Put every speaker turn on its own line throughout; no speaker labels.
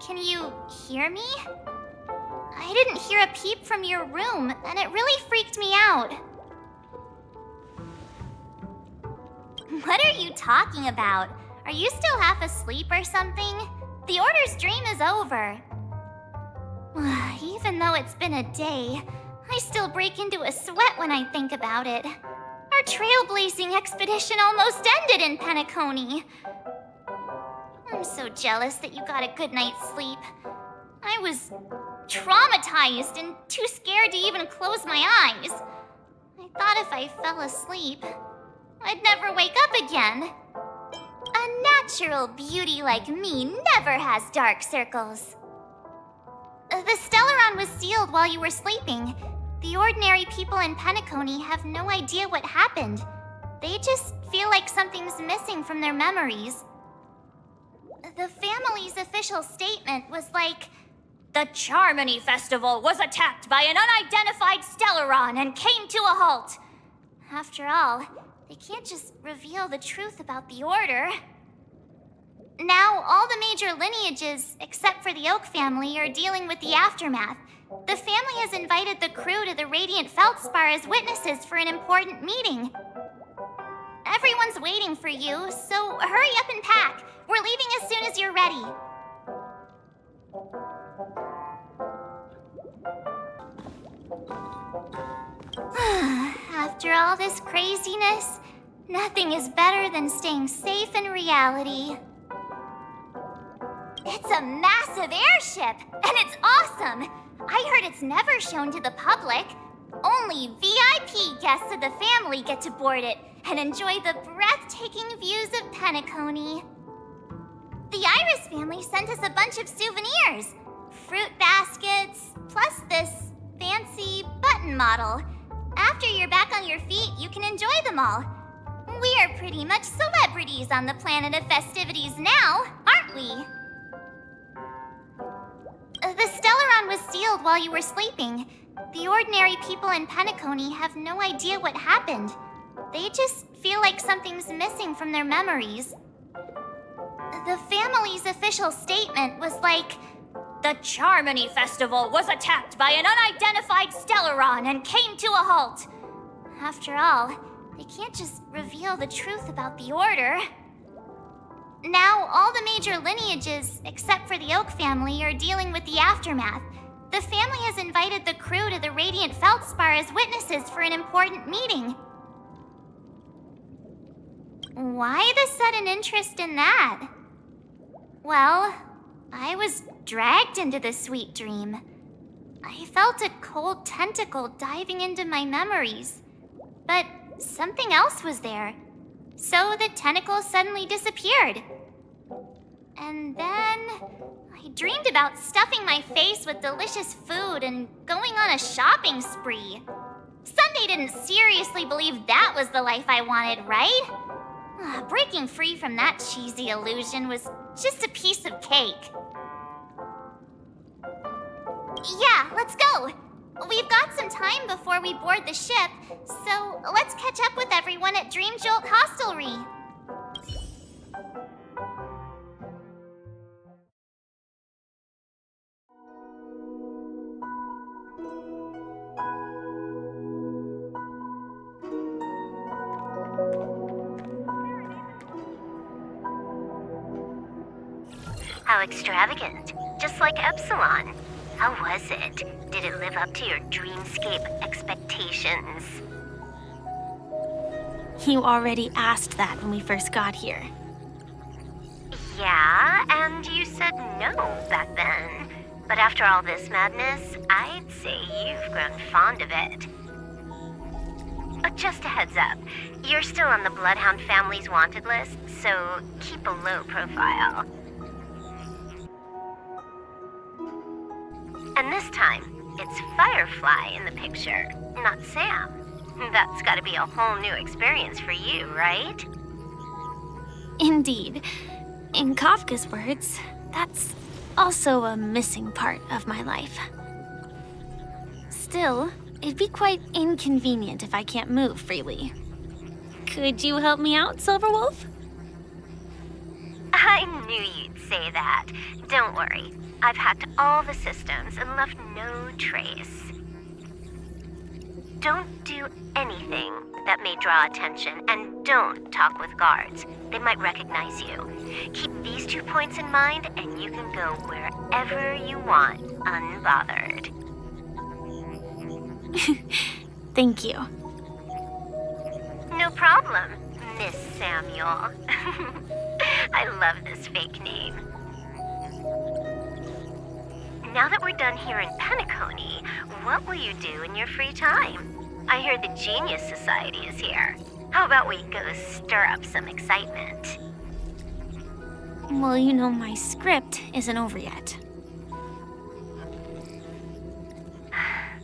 Can you hear me? I didn't hear a peep from your room, and it really freaked me out. What are you talking about? Are you still half asleep or something? The Order's dream is over. Even though it's been a day, I still break into a sweat when I think about it. Our trailblazing expedition almost ended in Penacony. I'm so jealous that you got a good night's sleep. I was traumatized and too scared to even close my eyes. I thought if I fell asleep, I'd never wake up again. A natural beauty like me never has dark circles. The Stellaron was sealed while you were sleeping. The ordinary people in Penacony have no idea what happened. They just feel like something's missing from their memories. The family's official statement was like, "The Charmony Festival was attacked by an unidentified Stellaron and came to a halt." After all, they can't just reveal the truth about the Order. Now, all the major lineages, except for the Oak family, are dealing with the aftermath. The family has invited the crew to the Radiant Feldspar as witnesses for an important meeting. Everyone's waiting for you, so hurry up and pack. We're leaving as soon as you're ready. After all this craziness, nothing is better than staying safe in reality. It's a massive airship, and it's awesome! I heard it's never shown to the public. Only VIP guests of the family get to board it and enjoy the breathtaking views of Penacony. The Iris family sent us a bunch of souvenirs. Fruit baskets, plus this fancy button model. After you're back on your feet, you can enjoy them all. We are pretty much celebrities on the planet of festivities now, aren't we? The Stellaron was sealed while you were sleeping. The ordinary people in Penacony have no idea what happened. They just feel like something's missing from their memories. The family's official statement was like, "The Charmony Festival was attacked by an unidentified Stellaron and came to a halt." After all, they can't just reveal the truth about the Order. Now, all the major lineages, except for the Oak family, are dealing with the aftermath. The family has invited the crew to the Radiant Feldspar as witnesses for an important meeting. Why the sudden interest in that? Well, I was dragged into the sweet dream. I felt a cold tentacle diving into my memories, but something else was there. So the tentacle suddenly disappeared. And then I dreamed about stuffing my face with delicious food and going on a shopping spree. Sunday didn't seriously believe that was the life I wanted, right? Breaking free from that cheesy illusion was just a piece of cake. Yeah, let's go. We've got some time before we board the ship, so let's catch up with everyone at Dream Jolt Hostelry.
How extravagant. Just like Epsilon. How was it? Did it live up to your dreamscape expectations?
You already asked that when we first got here.
Yeah, and you said no back then. But after all this madness, I'd say you've grown fond of it. But just a heads up, you're still on the Bloodhound family's wanted list, so keep a low profile. And this time, it's Firefly in the picture, not Sam. That's gotta be a whole new experience for you, right?
Indeed. In Kafka's words, that's also a missing part of my life. Still, it'd be quite inconvenient if I can't move freely. Could you help me out, Silverwolf?
I knew you'd say that. Don't worry. I've hacked all the systems and left no trace. Don't do anything that may draw attention, and don't talk with guards. They might recognize you. Keep these 2 points in mind, and you can go wherever you want, unbothered.
Thank you.
No problem, Miss Samuel. I love this fake name. Now that we're done here in Penacony, what will you do in your free time? I hear the Genius Society is here. How about we go stir up some excitement?
Well, my script isn't over yet.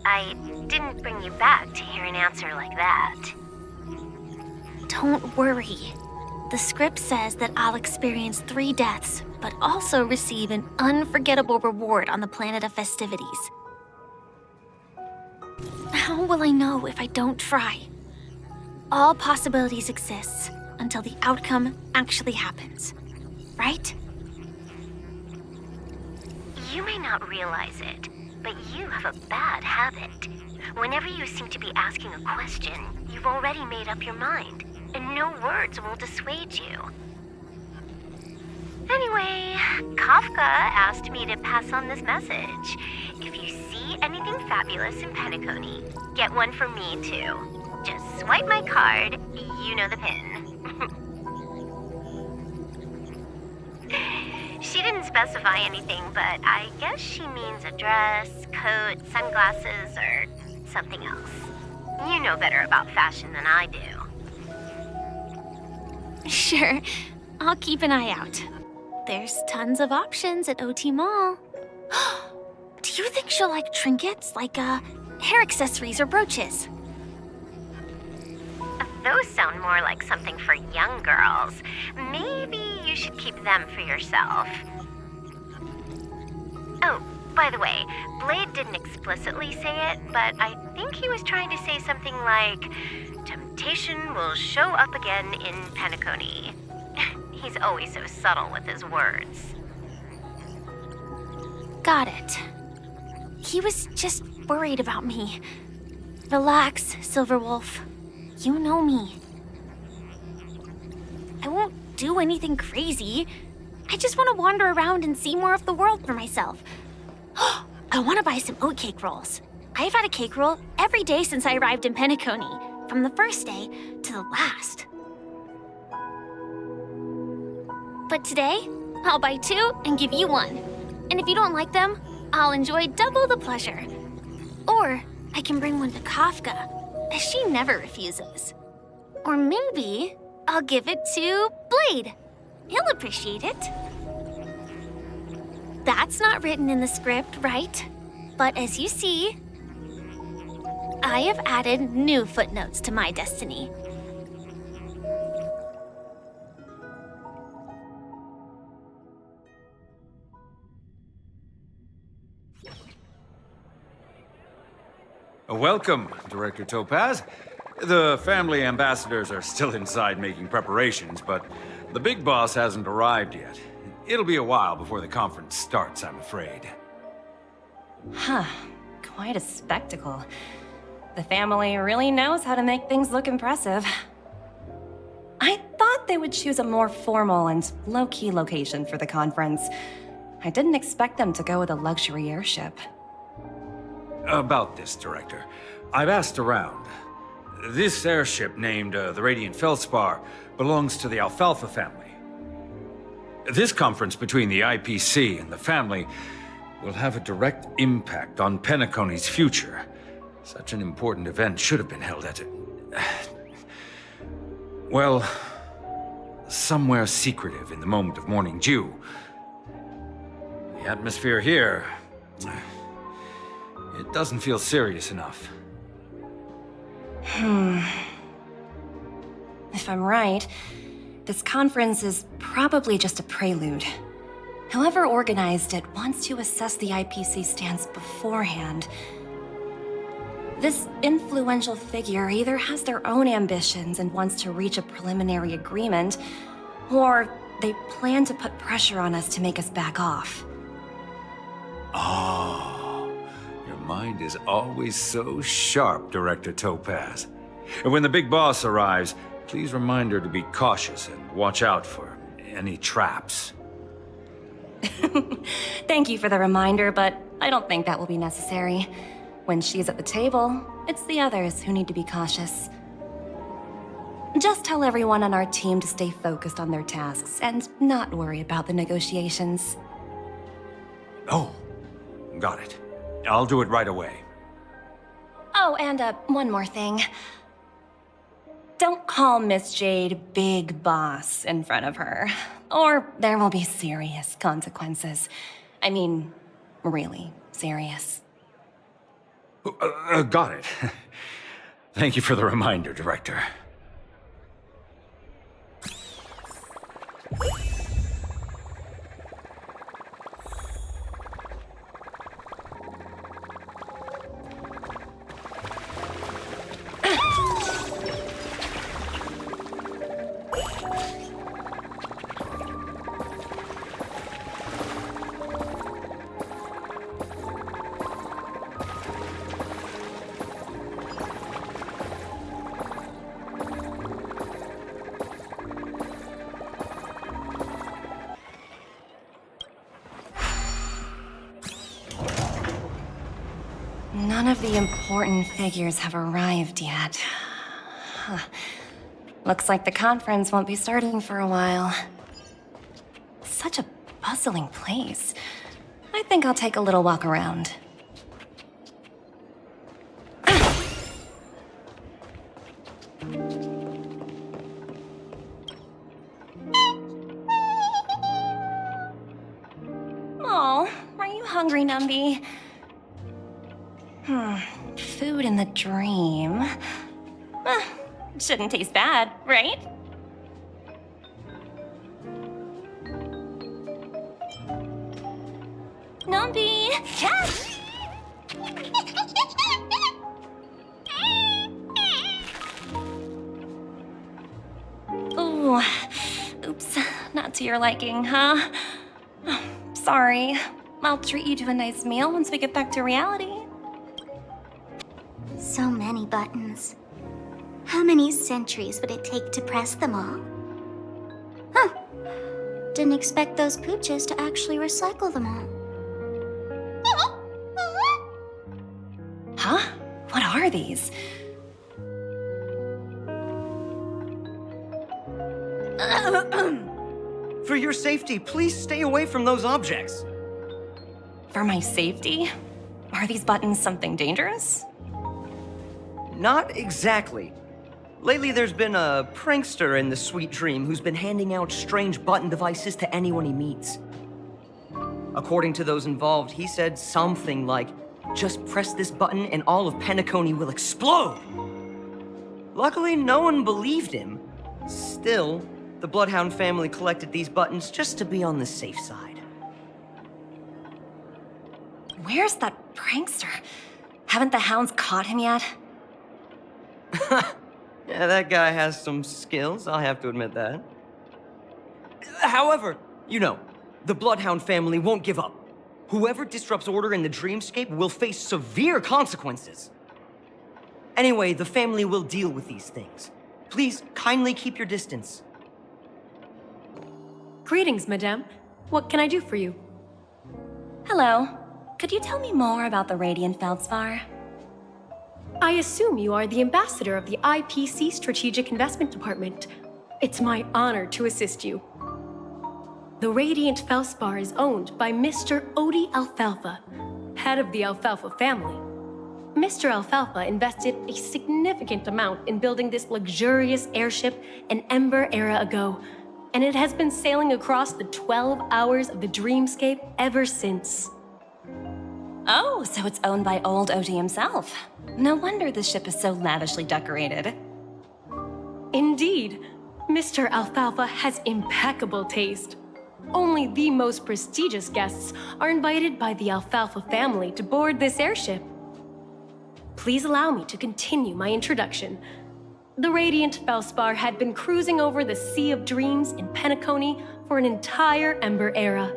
I didn't bring you back to hear an answer like that.
Don't worry. The script says that I'll experience 3 deaths, but also receive an unforgettable reward on the planet of festivities. How will I know if I don't try? All possibilities exist until the outcome actually happens, right?
You may not realize it, but you have a bad habit. Whenever you seem to be asking a question, you've already made up your mind, and no words will dissuade you. Anyway, Kafka asked me to pass on this message. If you see anything fabulous in Penacony, get one for me too. Just swipe my card, you know the pin. She didn't specify anything, but I guess she means a dress, coat, sunglasses, or something else. You know better about fashion than I do.
Sure, I'll keep an eye out. There's tons of options at OT Mall. Do you think she'll like trinkets, like hair accessories or brooches?
Those sound more like something for young girls. Maybe you should keep them for yourself. Oh, by the way, Blade didn't explicitly say it, but I think he was trying to say something like, temptation will show up again in Penacony. He's always so subtle with his words.
Got it. He was just worried about me. Relax, Silverwolf. You know me. I won't do anything crazy. I just want to wander around and see more of the world for myself. I want to buy some oatcake rolls. I've had a cake roll every day since I arrived in Penacony, from the first day to the last. But today, I'll buy 2 and give you 1. And if you don't like them, I'll enjoy double the pleasure. Or I can bring one to Kafka, as she never refuses. Or maybe I'll give it to Blade. He'll appreciate it. That's not written in the script, right? But as you see, I have added new footnotes to my destiny.
Welcome, Director Topaz. The family ambassadors are still inside making preparations, but the big boss hasn't arrived yet. It'll be a while before the conference starts, I'm afraid.
Huh. Quite a spectacle. The family really knows how to make things look impressive. I thought they would choose a more formal and low-key location for the conference. I didn't expect them to go with a luxury airship.
About this, Director. I've asked around. This airship, named the Radiant Feldspar, belongs to the Alfalfa family. This conference between the IPC and the family will have a direct impact on Penacony's future. Such an important event should have been held at well, somewhere secretive in the moment of morning dew. The atmosphere here, it doesn't feel serious enough.
If I'm right, this conference is probably just a prelude. Whoever organized it wants to assess the IPC stance beforehand. This influential figure either has their own ambitions and wants to reach a preliminary agreement, or They plan to put pressure on us to make us back off.
Oh, your mind is always so sharp, Director Topaz. And when the big boss arrives, please remind her to be cautious and watch out for any traps.
Thank you for the reminder, but I don't think that will be necessary. When she's at the table, it's the others who need to be cautious. Just tell everyone on our team to stay focused on their tasks and not worry about the negotiations.
Oh, got it. I'll do it right away.
Oh, and one more thing. Don't call Miss Jade Big Boss in front of her, or there will be serious consequences. I mean, really serious.
Got it. Thank you for the reminder, Director.
None of the important figures have arrived yet. Huh. Looks like the conference won't be starting for a while. Such a bustling place. I think I'll take a little walk around. Oh, are you hungry, Numby? Food in the dream. Shouldn't taste bad, right? Numby, catch! Ooh, oops, not to your liking, huh? Sorry. I'll treat you to a nice meal once we get back to reality.
So many buttons. How many centuries would it take to press them all? Huh. Didn't expect those pooches to actually recycle them all.
Huh? What are these?
For your safety, please stay away from those objects.
For my safety? Are these buttons something dangerous?
Not exactly. Lately, there's been a prankster in the Sweet Dream who's been handing out strange button devices to anyone he meets. According to those involved, he said something like, "Just press this button and all of Penacony will explode!" Luckily, no one believed him. Still, the Bloodhound family collected these buttons just to be on the safe side.
Where's that prankster? Haven't the hounds caught him yet?
Yeah, that guy has some skills, I'll have to admit that. However, you know, the Bloodhound family won't give up. Whoever disrupts order in the dreamscape will face severe consequences. Anyway, the family will deal with these things. Please, kindly keep your distance.
Greetings, madame. What can I do for you?
Hello. Could you tell me more about the Radiant Feldspar?
I assume you are the ambassador of the IPC Strategic Investment Department. It's my honor to assist you. The Radiant Feldspar is owned by Mr. Odie Alfalfa, head of the Alfalfa family. Mr. Alfalfa invested a significant amount in building this luxurious airship an Ember era ago, and it has been sailing across the 12 hours of the dreamscape ever since.
Oh, so it's owned by old Odie himself. No wonder the ship is so lavishly decorated.
Indeed, Mr. Alfalfa has impeccable taste. Only the most prestigious guests are invited by the Alfalfa family to board this airship. Please allow me to continue my introduction. The Radiant Feldspar had been cruising over the Sea of Dreams in Penacony for an entire Ember era.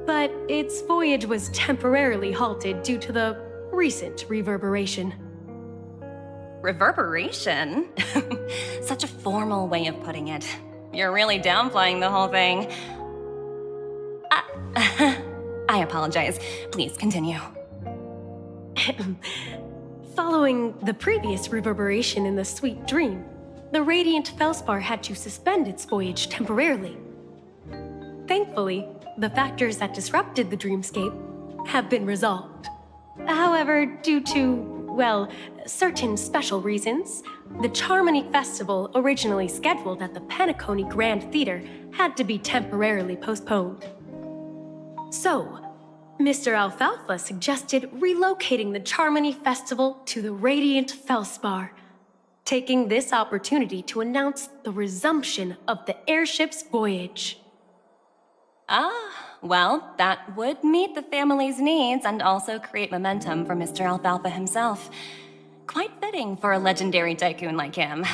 But its voyage was temporarily halted due to the recent reverberation.
Reverberation? Such a formal way of putting it. You're really downplaying the whole thing. I apologize. Please continue.
Following the previous reverberation in the Sweet Dream, the Radiant Felspar had to suspend its voyage temporarily. Thankfully, the factors that disrupted the dreamscape have been resolved. However, due to, well, certain special reasons, the Charmony Festival originally scheduled at the Penacony Grand Theater had to be temporarily postponed. So, Mr. Alfalfa suggested relocating the Charmony Festival to the Radiant Felspar, taking this opportunity to announce the resumption of the airship's voyage.
Well, that would meet the family's needs and also create momentum for Mr. Alfalfa himself. Quite fitting for a legendary tycoon like him.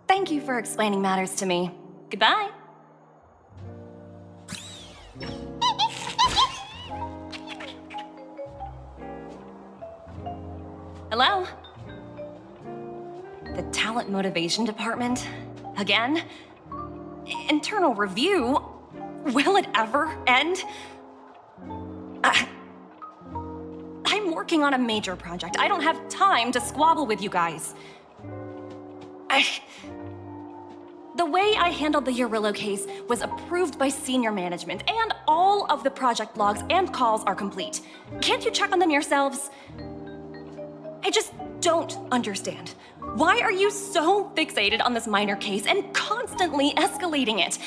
Thank you for explaining matters to me. Goodbye. Hello? The Talent Motivation Department? Again? Internal review? Will it ever end? I'm working on a major project. I don't have time to squabble with you guys. The way I handled the Urillo case was approved by senior management, and all of the project logs and calls are complete. Can't you check on them yourselves? I just don't understand. Why are you so fixated on this minor case and constantly escalating it?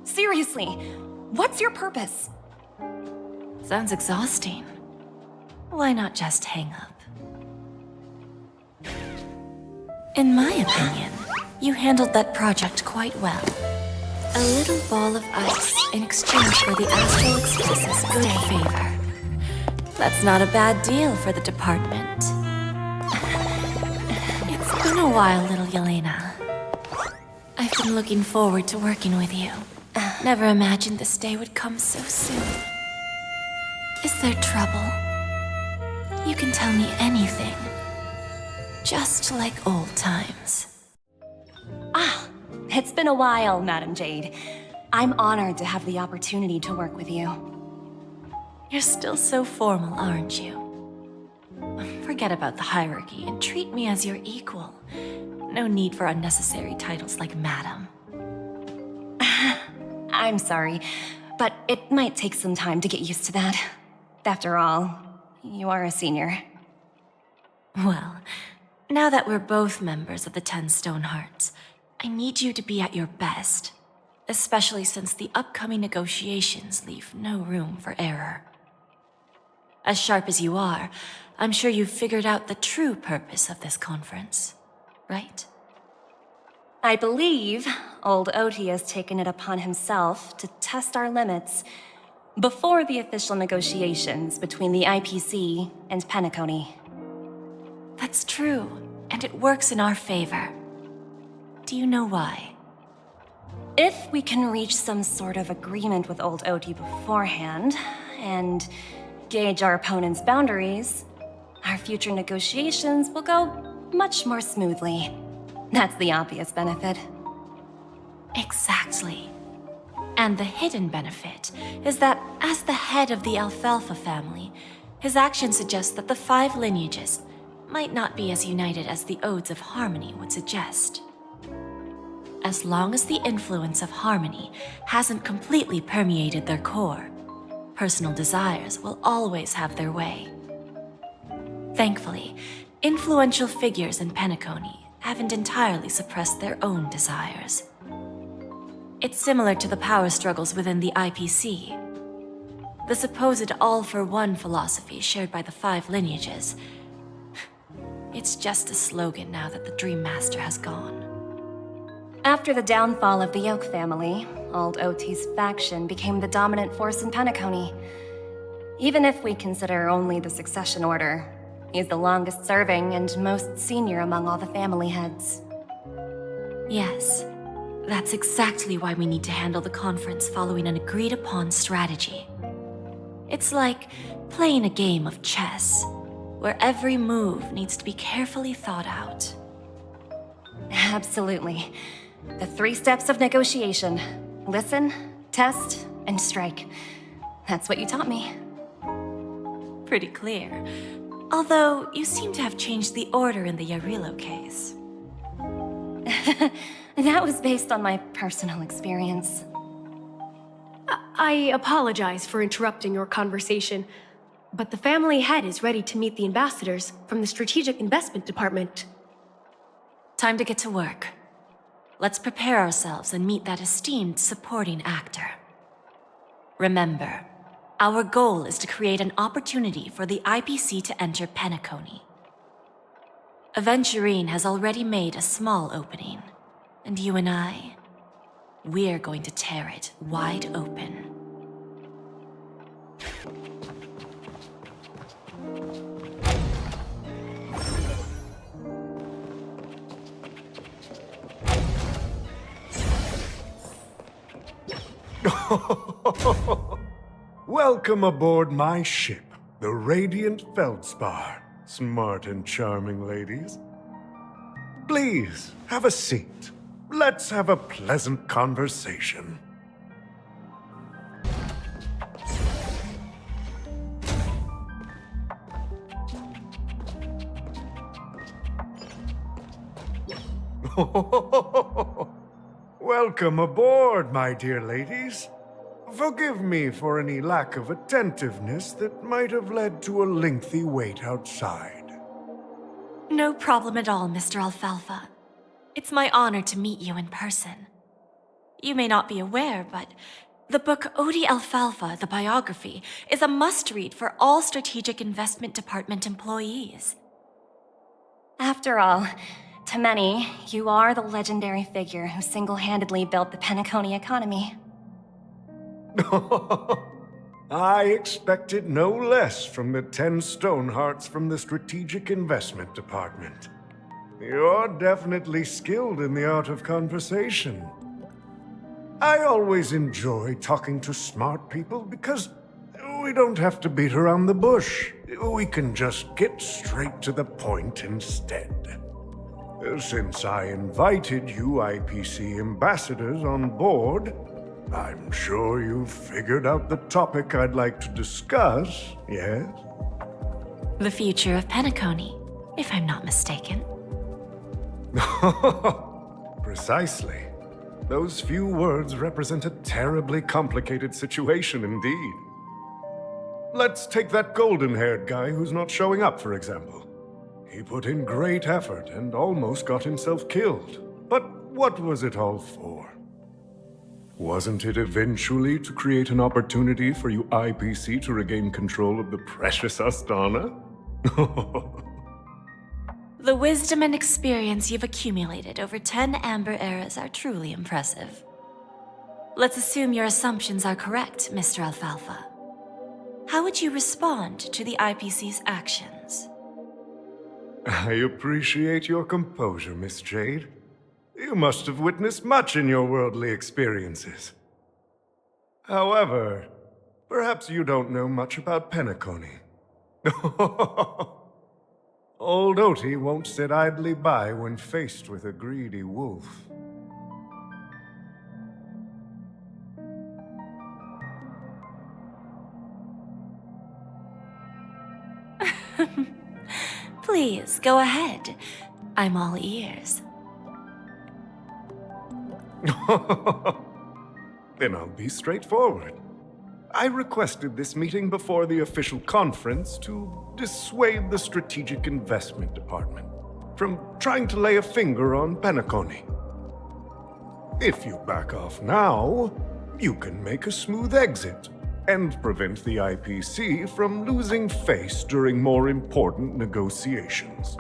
Seriously, what's your purpose?
Sounds exhausting. Why not just hang up? In my opinion, you handled that project quite well. A little ball of ice in exchange for the Astral Express's good favor. That's not a bad deal for the department. It's been a while, little Yelena. I've been looking forward to working with you. Never imagined this day would come so soon. Is there trouble? You can tell me anything. Just like old times.
It's been a while, Madam Jade. I'm honored to have the opportunity to work with you.
You're still so formal, aren't you? Forget about the hierarchy and treat me as your equal. No need for unnecessary titles like Madam.
I'm sorry, but it might take some time to get used to that. After all, you are a senior.
Well, now that we're both members of the 10 Stone Hearts, I need you to be at your best, especially since the upcoming negotiations leave no room for error. As sharp as you are, I'm sure you've figured out the true purpose of this conference, right?
I believe old Oti has taken it upon himself to test our limits before the official negotiations between the IPC and Penacony.
That's true, and it works in our favor. Do you know why?
If we can reach some sort of agreement with old Oti beforehand, and gauge our opponent's boundaries, our future negotiations will go much more smoothly. That's the obvious benefit.
Exactly. And the hidden benefit is that as the head of the Alfalfa family, his actions suggest that the 5 lineages might not be as united as the Odes of Harmony would suggest. As long as the influence of Harmony hasn't completely permeated their core, personal desires will always have their way. Thankfully, influential figures in Penacony haven't entirely suppressed their own desires. It's similar to the power struggles within the IPC. The supposed all-for-one philosophy shared by the 5 lineages. It's just a slogan now that the Dream Master has gone.
After the downfall of the Yoke family, old Oti's faction became the dominant force in Penacony. Even if we consider only the succession order, he's the longest serving and most senior among all the family heads.
Yes, That's exactly why we need to handle the conference following an agreed-upon strategy. It's like playing a game of chess, where every move needs to be carefully thought out.
Absolutely. The 3 steps of negotiation. Listen, test, and strike. That's what you taught me.
Pretty clear. Although, you seem to have changed the order in the Yarilo case.
That was based on my personal experience.
I apologize for interrupting your conversation, but the family head is ready to meet the ambassadors from the Strategic Investment Department.
Time to get to work. Let's prepare ourselves and meet that esteemed supporting actor. Remember, our goal is to create an opportunity for the IPC to enter Penacony. Aventurine has already made a small opening, and you and I, we're going to tear it wide open.
Welcome aboard my ship, the Radiant Feldspar. Smart and charming ladies. Please, have a seat. Let's have a pleasant conversation. Welcome aboard, my dear ladies. Forgive me for any lack of attentiveness that might have led to a lengthy wait outside.
No problem at all, Mr. Alfalfa. It's my honor to meet you in person. You may not be aware, but the book Odi Alfalfa, the biography, is a must-read for all Strategic Investment Department employees.
After all, to many, you are the legendary figure who single-handedly built the Penacony economy.
I expected no less from the 10 Stonehearts from the Strategic Investment Department. You're definitely skilled in the art of conversation. I always enjoy talking to smart people because we don't have to beat around the bush. We can just get straight to the point instead. Since I invited you IPC ambassadors on board, I'm sure you've figured out the topic I'd like to discuss, yes?
The future of Penacony, if I'm not mistaken.
Precisely. Those few words represent a terribly complicated situation indeed. Let's take that golden-haired guy who's not showing up, for example. He put in great effort and almost got himself killed. But what was it all for? Wasn't it eventually to create an opportunity for you IPC to regain control of the precious Astana?
The wisdom and experience you've accumulated over 10 Amber Eras are truly impressive. Let's assume your assumptions are correct, Mr. Alfalfa. How would you respond to the IPC's actions?
I appreciate your composure, Miss Jade. You must have witnessed much in your worldly experiences. However, perhaps you don't know much about Penacony. Old Oti won't sit idly by when faced with a greedy wolf.
Please, go ahead. I'm all ears.
Then I'll be straightforward. I requested this meeting before the official conference to dissuade the Strategic Investment Department from trying to lay a finger on Penacony. If you back off now, you can make a smooth exit and prevent the IPC from losing face during more important negotiations.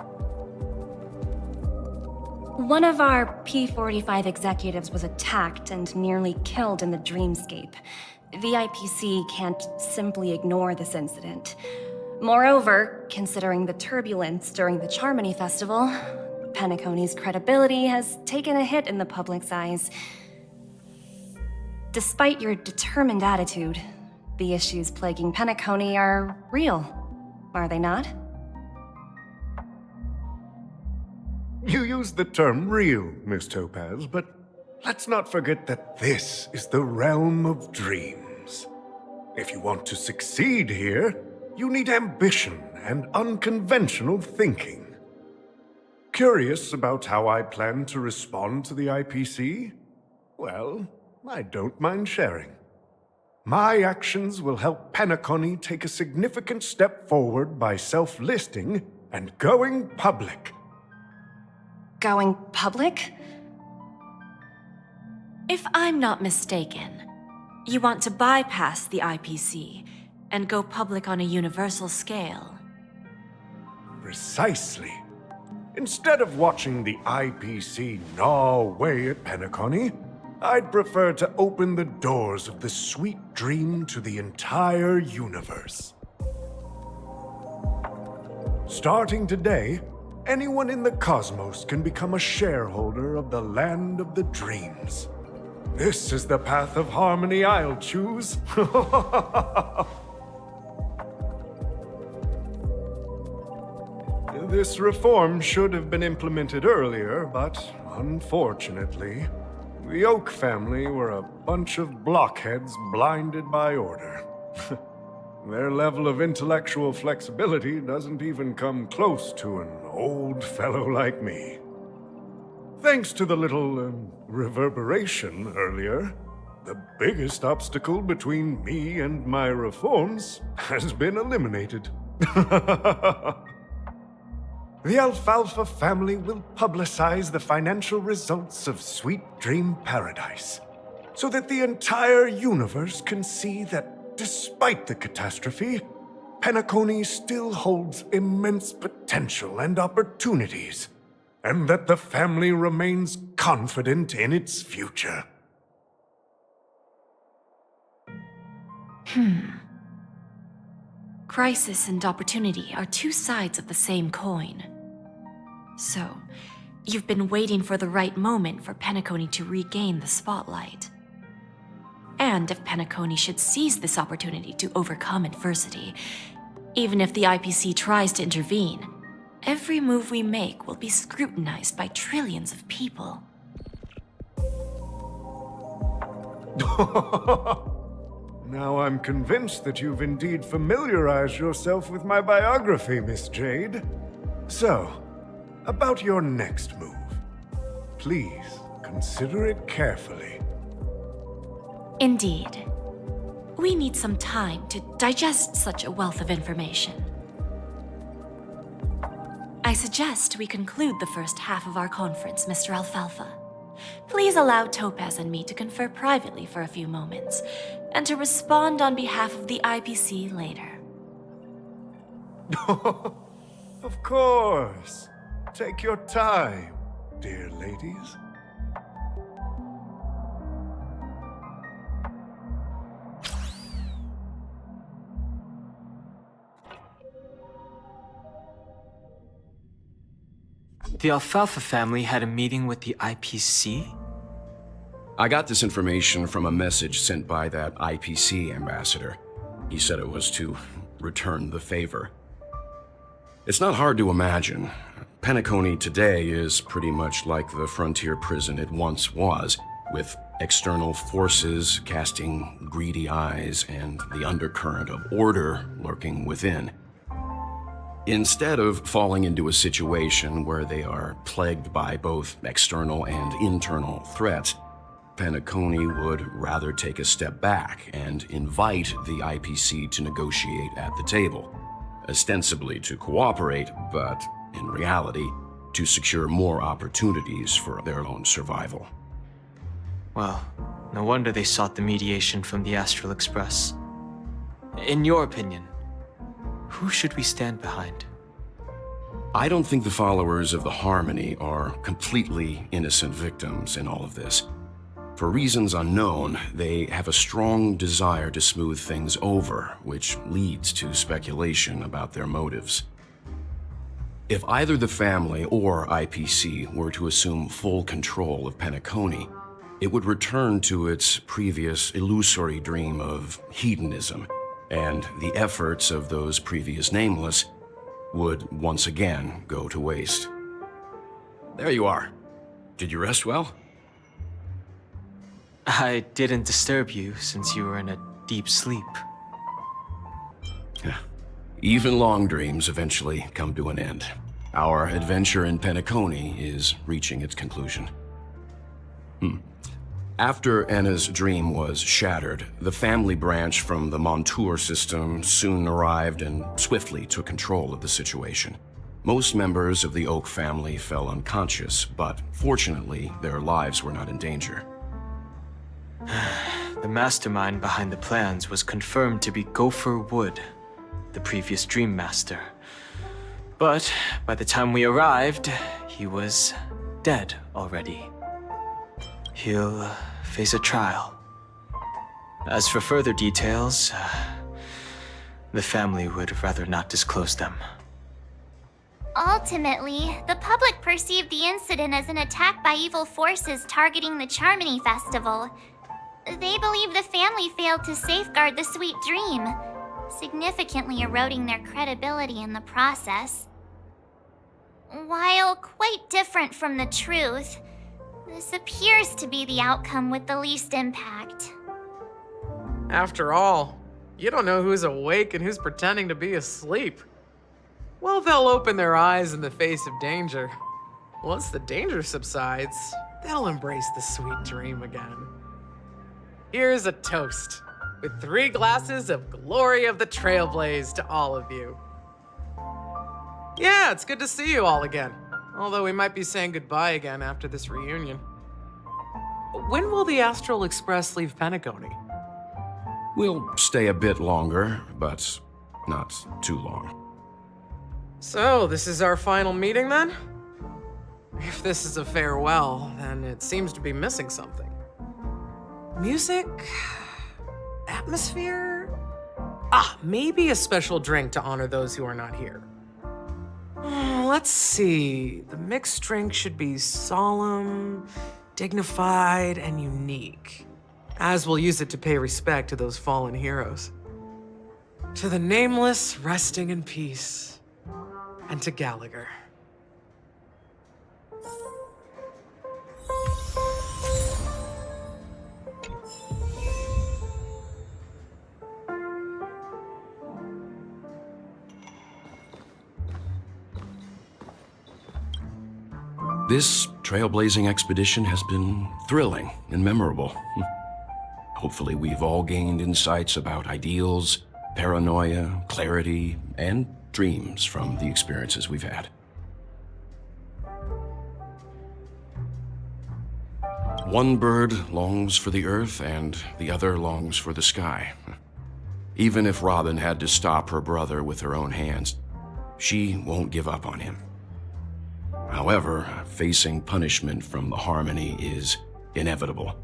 One of our P-45 executives was attacked and nearly killed in the dreamscape. The IPC can't simply ignore this incident. Moreover, considering the turbulence during the Charmony Festival, Penacony's credibility has taken a hit in the public's eyes. Despite your determined attitude, the issues plaguing Penacony are real, are they not?
You used the term real, Miss Topaz, but let's not forget that this is the realm of dreams. If you want to succeed here, you need ambition and unconventional thinking. Curious about how I plan to respond to the IPC? Well, I don't mind sharing. My actions will help Penacony take a significant step forward by self-listing and going public.
Going public?
If I'm not mistaken, you want to bypass the IPC and go public on a universal scale.
Precisely. Instead of watching the IPC gnaw away at Penacony, I'd prefer to open the doors of the sweet dream to the entire universe. Starting today, anyone in the cosmos can become a shareholder of the land of the dreams. This is the path of harmony I'll choose. This reform should have been implemented earlier, but unfortunately, the Oak family were a bunch of blockheads blinded by order. Their level of intellectual flexibility doesn't even come close to an old fellow like me. Thanks to the little reverberation earlier, the biggest obstacle between me and my reforms has been eliminated. The Alfalfa family will publicize the financial results of Sweet Dream Paradise, so that the entire universe can see that despite the catastrophe, Penacony still holds immense potential and opportunities, and that the family remains confident in its future.
Crisis and opportunity are two sides of the same coin. So, you've been waiting for the right moment for Penacony to regain the spotlight. And if Penacony should seize this opportunity to overcome adversity, even if the IPC tries to intervene, every move we make will be scrutinized by trillions of people.
Now I'm convinced that you've indeed familiarized yourself with my biography, Miss Jade. So, about your next move. Please, consider it carefully.
Indeed. We need some time to digest such a wealth of information. I suggest we conclude the first half of our conference, Mr. Alfalfa. Please allow Topaz and me to confer privately for a few moments, and to respond on behalf of the IPC later.
Of course. Take your time, dear ladies.
The Alfalfa family had a meeting with the IPC?
I got this information from a message sent by that IPC ambassador. He said it was to return the favor. It's not hard to imagine. Penacony today is pretty much like the frontier prison it once was, with external forces casting greedy eyes and the undercurrent of order lurking within. Instead of falling into a situation where they are plagued by both external and internal threats, Penacony would rather take a step back and invite the IPC to negotiate at the table, ostensibly to cooperate, but in reality, to secure more opportunities for their own survival.
Well, no wonder they sought the mediation from the Astral Express. In your opinion, who should we stand behind?
I don't think the followers of the Harmony are completely innocent victims in all of this. For reasons unknown, they have a strong desire to smooth things over, which leads to speculation about their motives. If either the family or IPC were to assume full control of Penacony, it would return to its previous illusory dream of hedonism, and the efforts of those previous nameless would once again go to waste. There you are. Did you rest well?
I didn't disturb you since you were in a deep sleep.
Even long dreams eventually come to an end. Our adventure in Penacony is reaching its conclusion. After Anna's dream was shattered, the family branch from the Montour system soon arrived and swiftly took control of the situation. Most members of the Oak family fell unconscious, but fortunately, their lives were not in danger.
The mastermind behind the plans was confirmed to be Gopher Wood, the previous Dream Master. But by the time we arrived, he was dead already. He'll face a trial. As for further details, the family would rather not disclose them.
Ultimately, the public perceived the incident as an attack by evil forces targeting the Charmony Festival. They believe the family failed to safeguard the sweet dream, significantly eroding their credibility in the process. While quite different from the truth, this appears to be the outcome with the least impact.
After all, you don't know who's awake and who's pretending to be asleep. Well, they'll open their eyes in the face of danger. Once the danger subsides, they'll embrace the sweet dream again. Here's a toast, with 3 glasses of Glory of the Trailblaze to all of you. Yeah, it's good to see you all again. Although we might be saying goodbye again after this reunion. When will the Astral Express leave Penacony?
We'll stay a bit longer, but not too long.
So, this is our final meeting then? If this is a farewell, then it seems to be missing something. Music? Atmosphere? Maybe a special drink to honor those who are not here. Let's see. The mixed drink should be solemn, dignified, and unique, as we'll use it to pay respect to those fallen heroes. To the nameless, resting in peace, and to Gallagher.
This trailblazing expedition has been thrilling and memorable. Hopefully we've all gained insights about ideals, paranoia, clarity, and dreams from the experiences we've had. One bird longs for the earth and the other longs for the sky. Even if Robin had to stop her brother with her own hands, she won't give up on him. However, facing punishment from the Harmony is inevitable.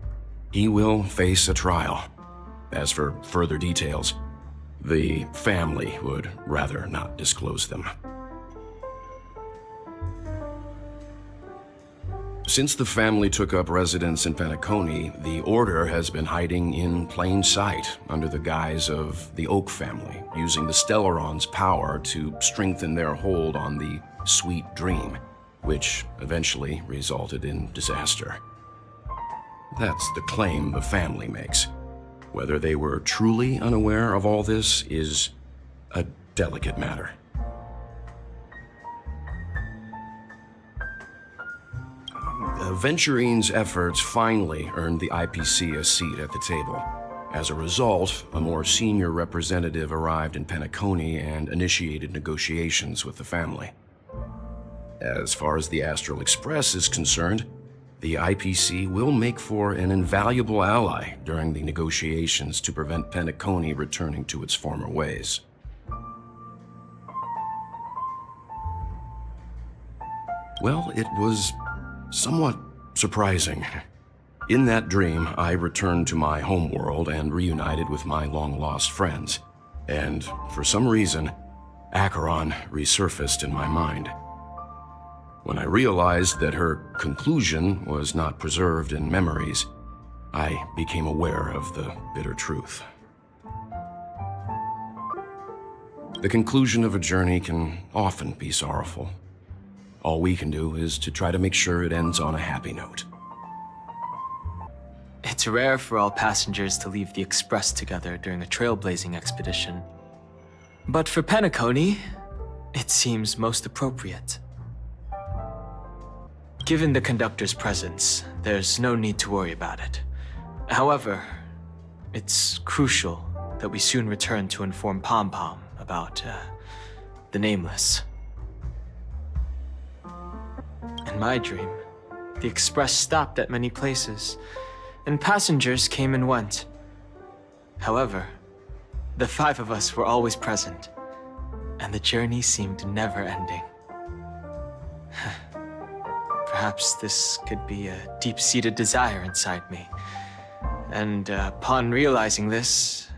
He will face a trial. As for further details, the family would rather not disclose them. Since the family took up residence in Penacony, the Order has been hiding in plain sight under the guise of the Oak family, using the Stellaron's power to strengthen their hold on the Sweet Dream, which eventually resulted in disaster. That's the claim the family makes. Whether they were truly unaware of all this is a delicate matter. Venturine's efforts finally earned the IPC a seat at the table. As a result, a more senior representative arrived in Penacony and initiated negotiations with the family. As far as the Astral Express is concerned, the IPC will make for an invaluable ally during the negotiations to prevent Penacony returning to its former ways. Well, it was somewhat surprising. In that dream, I returned to my homeworld and reunited with my long-lost friends. And for some reason, Acheron resurfaced in my mind. When I realized that her conclusion was not preserved in memories, I became aware of the bitter truth. The conclusion of a journey can often be sorrowful. All we can do is to try to make sure it ends on a happy note.
It's rare for all passengers to leave the Express together during a trailblazing expedition. But for Penacony, it seems most appropriate. Given the conductor's presence, there's no need to worry about it. However, it's crucial that we soon return to inform Pom Pom about, the Nameless. In my dream, the Express stopped at many places, and passengers came and went. However, the 5 of us were always present, and the journey seemed never ending. Perhaps this could be a deep-seated desire inside me. And upon realizing this,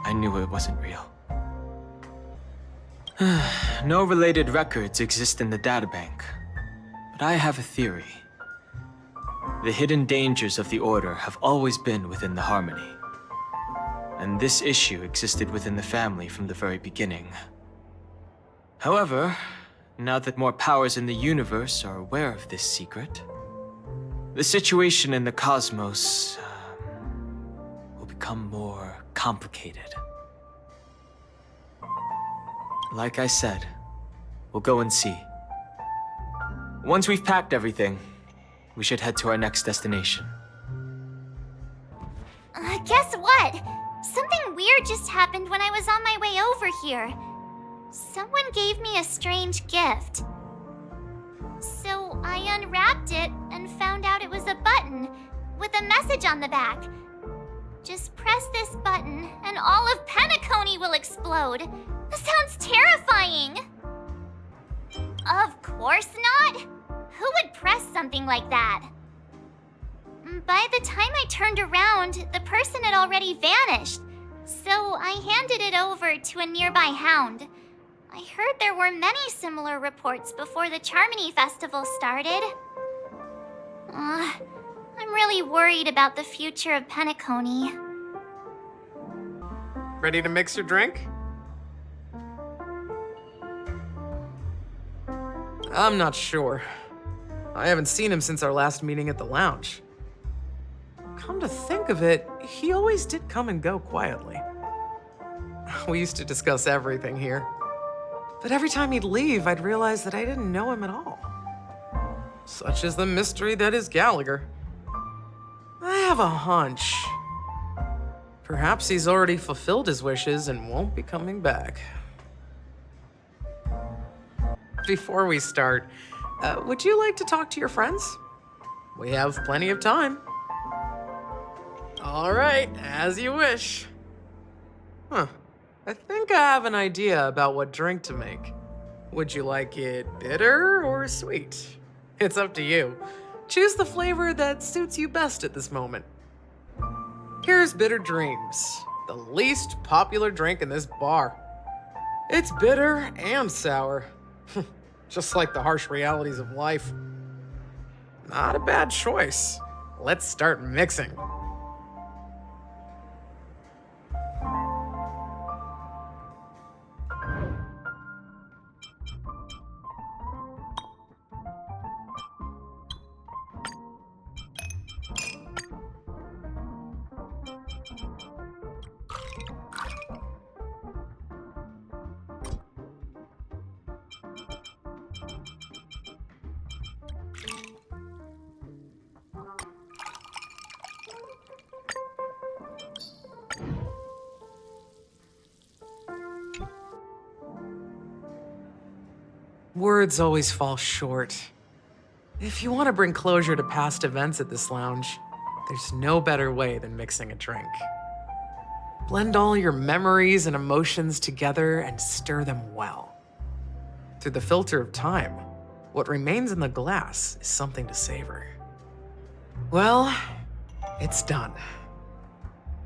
I knew it wasn't real. No related records exist in the databank, but I have a theory. The hidden dangers of the Order have always been within the Harmony, and this issue existed within the family from the very beginning. However, now that more powers in the universe are aware of this secret, the situation in the cosmos will become more complicated. Like I said, we'll go and see. Once we've packed everything, we should head to our next destination.
Guess what? Something weird just happened when I was on my way over here. Someone gave me a strange gift. So I unwrapped it and found out it was a button with a message on the back. Just press this button and all of Penacony will explode. That sounds terrifying. Of course not. Who would press something like that? By the time I turned around, the person had already vanished. So I handed it over to a nearby hound. I heard there were many similar reports before the Charmony Festival started. I'm really worried about the future of Penacony.
Ready to mix your drink? I'm not sure. I haven't seen him since our last meeting at the lounge. Come to think of it, he always did come and go quietly. We used to discuss everything here. But every time he'd leave, I'd realize that I didn't know him at all. Such is the mystery that is Gallagher. I have a hunch. Perhaps he's already fulfilled his wishes and won't be coming back. Before we start, would you like to talk to your friends? We have plenty of time. All right, as you wish. I think I have an idea about what drink to make. Would you like it bitter or sweet? It's up to you. Choose the flavor that suits you best at this moment. Here's Bitter Dreams, the least popular drink in this bar. It's bitter and sour, just like the harsh realities of life. Not a bad choice. Let's start mixing. Words always fall short. If you want to bring closure to past events at this lounge, there's no better way than mixing a drink. Blend all your memories and emotions together and stir them well. Through the filter of time, what remains in the glass is something to savor. Well, it's done.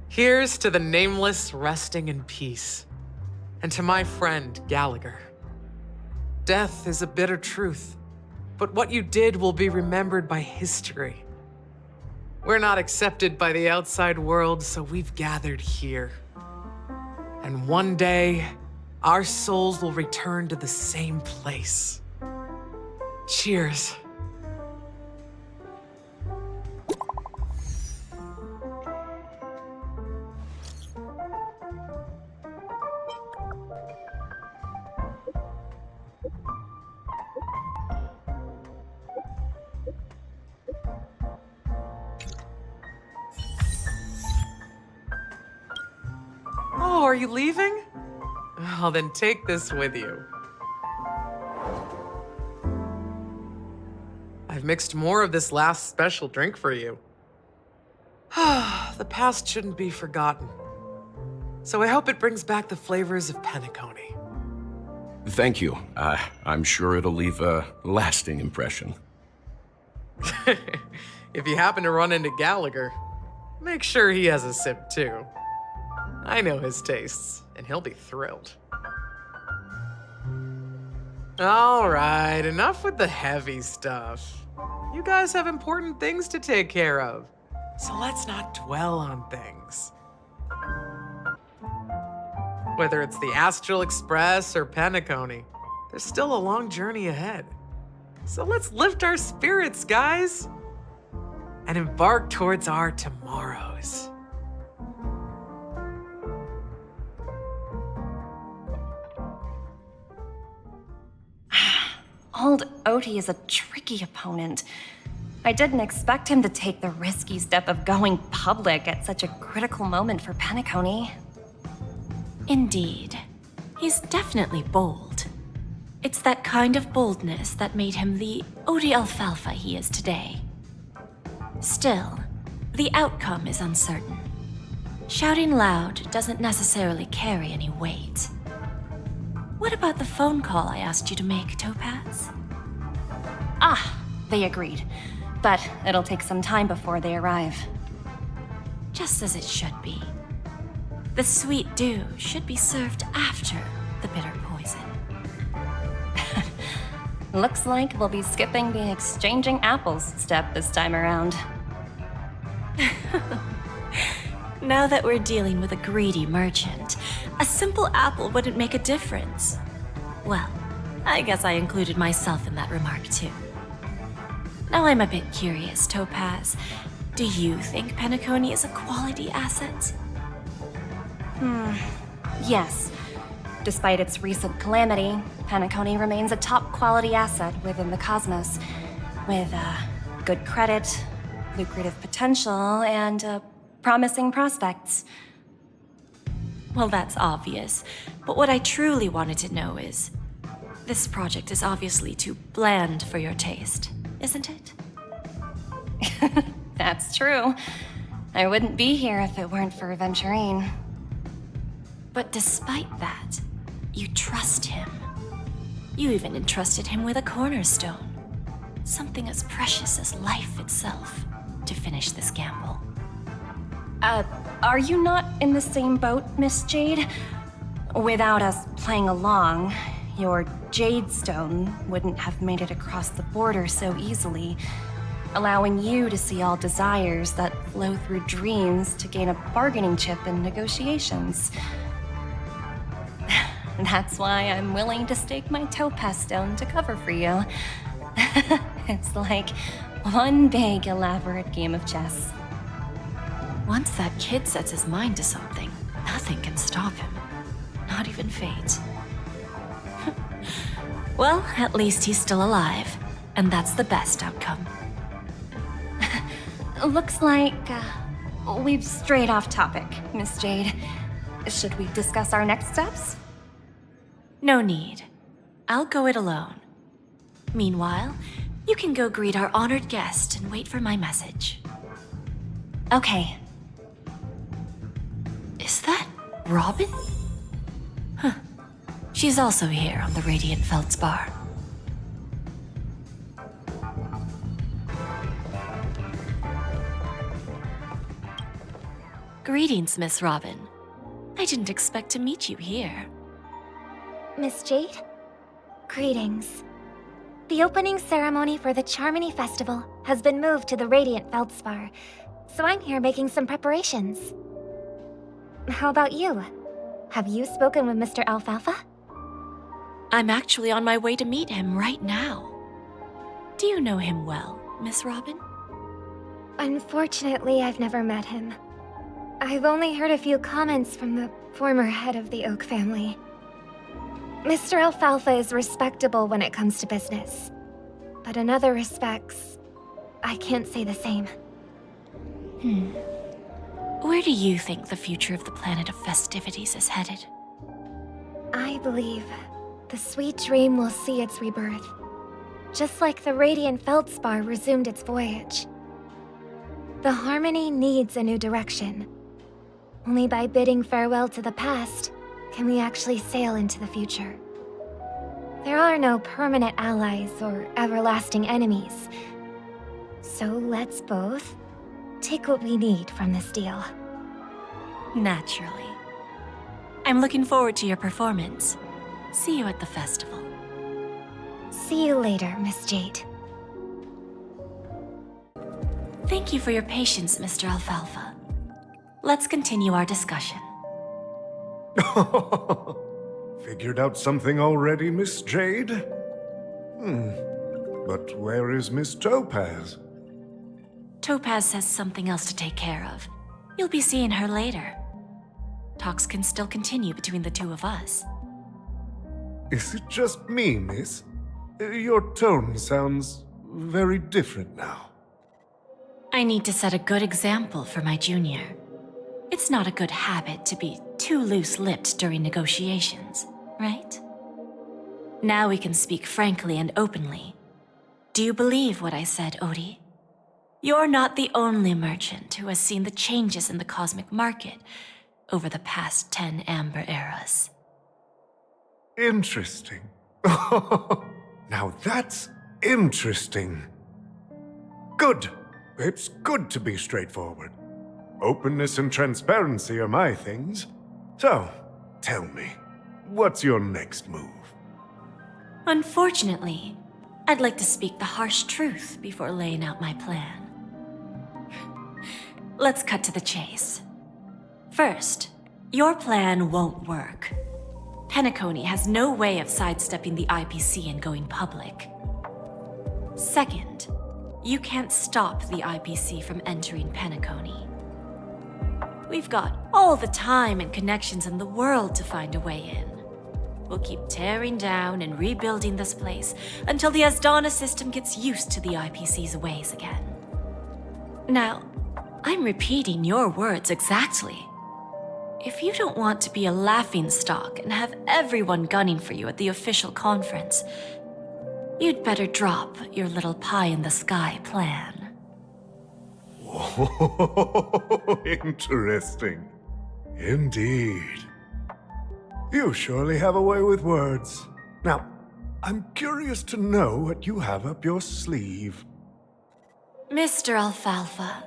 Here's to the Nameless resting in peace, and to my friend Gallagher. death is a bitter truth, but what you did will be remembered by history. We're not accepted by the outside world, so we've gathered here. And one day, our souls will return to the same place. Cheers. Oh, are you leaving? Oh, then take this with you. I've mixed more of this last special drink for you. The past shouldn't be forgotten. So I hope it brings back the flavors of Penacony.
Thank you. I'm sure it'll leave a lasting impression.
If you happen to run into Gallagher, make sure he has a sip too. I know his tastes, and he'll be thrilled. All right, enough with the heavy stuff. You guys have important things to take care of, so let's not dwell on things. Whether it's the Astral Express or Penacony, there's still a long journey ahead. So let's lift our spirits, guys, and embark towards our tomorrows.
Old Oti is a tricky opponent. I didn't expect him to take the risky step of going public at such a critical moment for Penacony.
Indeed. He's definitely bold. It's that kind of boldness that made him the Odi Alfalfa he is today. Still, the outcome is uncertain. Shouting loud doesn't necessarily carry any weight. What about the phone call I asked you to make, Topaz?
Ah, they agreed. But it'll take some time before they arrive.
Just as it should be. The sweet dew should be served after the bitter poison.
Looks like we'll be skipping the exchanging apples step this time around.
Now that we're dealing with a greedy merchant, a simple apple wouldn't make a difference. Well, I guess I included myself in that remark too. Now I'm a bit curious, Topaz. Do you think Penacony is a quality asset?
Yes. Despite its recent calamity, Penacony remains a top-quality asset within the cosmos, with good credit, lucrative potential, and promising prospects.
Well, that's obvious, but what I truly wanted to know is, this project is obviously too bland for your taste, isn't it?
That's true. I wouldn't be here if it weren't for Venturine.
But despite that, you trust him. You even entrusted him with a cornerstone, something as precious as life itself, to finish this gamble.
Are you not in the same boat, Miss Jade? Without us playing along, your Jade Stone wouldn't have made it across the border so easily, allowing you to see all desires that flow through dreams to gain a bargaining chip in negotiations. That's why I'm willing to stake my Topaz Stone to cover for you. It's like one big, elaborate game of chess.
Once that kid sets his mind to something, nothing can stop him. Not even fate. Well, at least he's still alive, and that's the best outcome.
Looks like we've strayed off topic, Miss Jade. Should we discuss our next steps?
No need. I'll go it alone. Meanwhile, you can go greet our honored guest and wait for my message.
Okay.
Is that Robin? Huh. She's also here on the Radiant Feldspar. Greetings, Miss Robin. I didn't expect to meet you here.
Miss Jade?
Greetings. The opening ceremony for the Charmony Festival has been moved to the Radiant Feldspar, so I'm here making some preparations. How about you? Have you spoken with Mr. Alfalfa?
I'm actually on my way to meet him right now. Do you know him well, Miss Robin?
Unfortunately, I've never met him. I've only heard a few comments from the former head of the Oak family. Mr. Alfalfa is respectable when it comes to business. But in other respects, I can't say the same.
Where do you think the future of the planet of festivities is headed?
I believe the sweet dream will see its rebirth, just like the Radiant Feldspar resumed its voyage. The Harmony needs a new direction. Only by bidding farewell to the past can we actually sail into the future. There are no permanent allies or everlasting enemies. So let's both take what we need from this deal.
Naturally. I'm looking forward to your performance. See you at the festival.
See you later, Miss Jade.
Thank you for your patience, Mr. Alfalfa. Let's continue our discussion.
Figured out something already, Miss Jade? But where is Miss Topaz?
Topaz has something else to take care of. You'll be seeing her later. Talks can still continue between the two of us.
Is it just me, miss? Your tone sounds very different now.
I need to set a good example for my junior. It's not a good habit to be too loose-lipped during negotiations, right? Now we can speak frankly and openly. Do you believe what I said, Odie? You're not the only merchant who has seen the changes in the cosmic market over the past 10 Amber Eras.
Interesting. Now that's interesting. Good. It's good to be straightforward. Openness and transparency are my things. So, tell me, what's your next move?
Unfortunately, I'd like to speak the harsh truth before laying out my plan. Let's cut to the chase. First, your plan won't work. Penacony has no way of sidestepping the IPC and going public. Second, you can't stop the IPC from entering Penacony. We've got all the time and connections in the world to find a way in. We'll keep tearing down and rebuilding this place until the Asdana system gets used to the IPC's ways again. Now, I'm repeating your words exactly. If you don't want to be a laughingstock and have everyone gunning for you at the official conference, you'd better drop your little pie-in-the-sky plan.
Oh, interesting. Indeed. You surely have a way with words. Now, I'm curious to know what you have up your sleeve.
Mr. Alfalfa,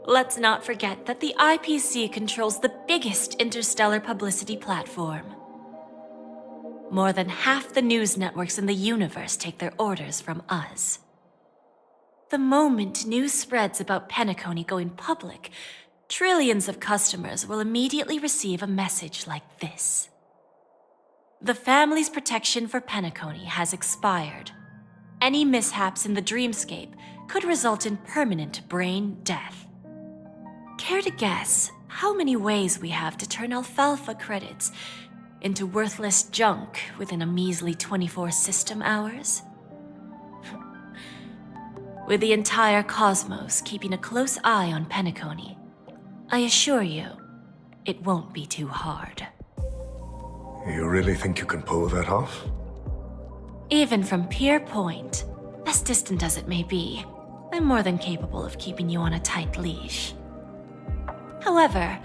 let's not forget that the IPC controls the biggest interstellar publicity platform. More than half the news networks in the universe take their orders from us. The moment news spreads about Penacony going public, trillions of customers will immediately receive a message like this. The family's protection for Penacony has expired. Any mishaps in the dreamscape could result in permanent brain death. Care to guess how many ways we have to turn Alfalfa credits into worthless junk within a measly 24 system hours? With the entire cosmos keeping a close eye on Penacony, I assure you, it won't be too hard.
You really think you can pull that off?
Even from Pier Point, as distant as it may be, I'm more than capable of keeping you on a tight leash. However,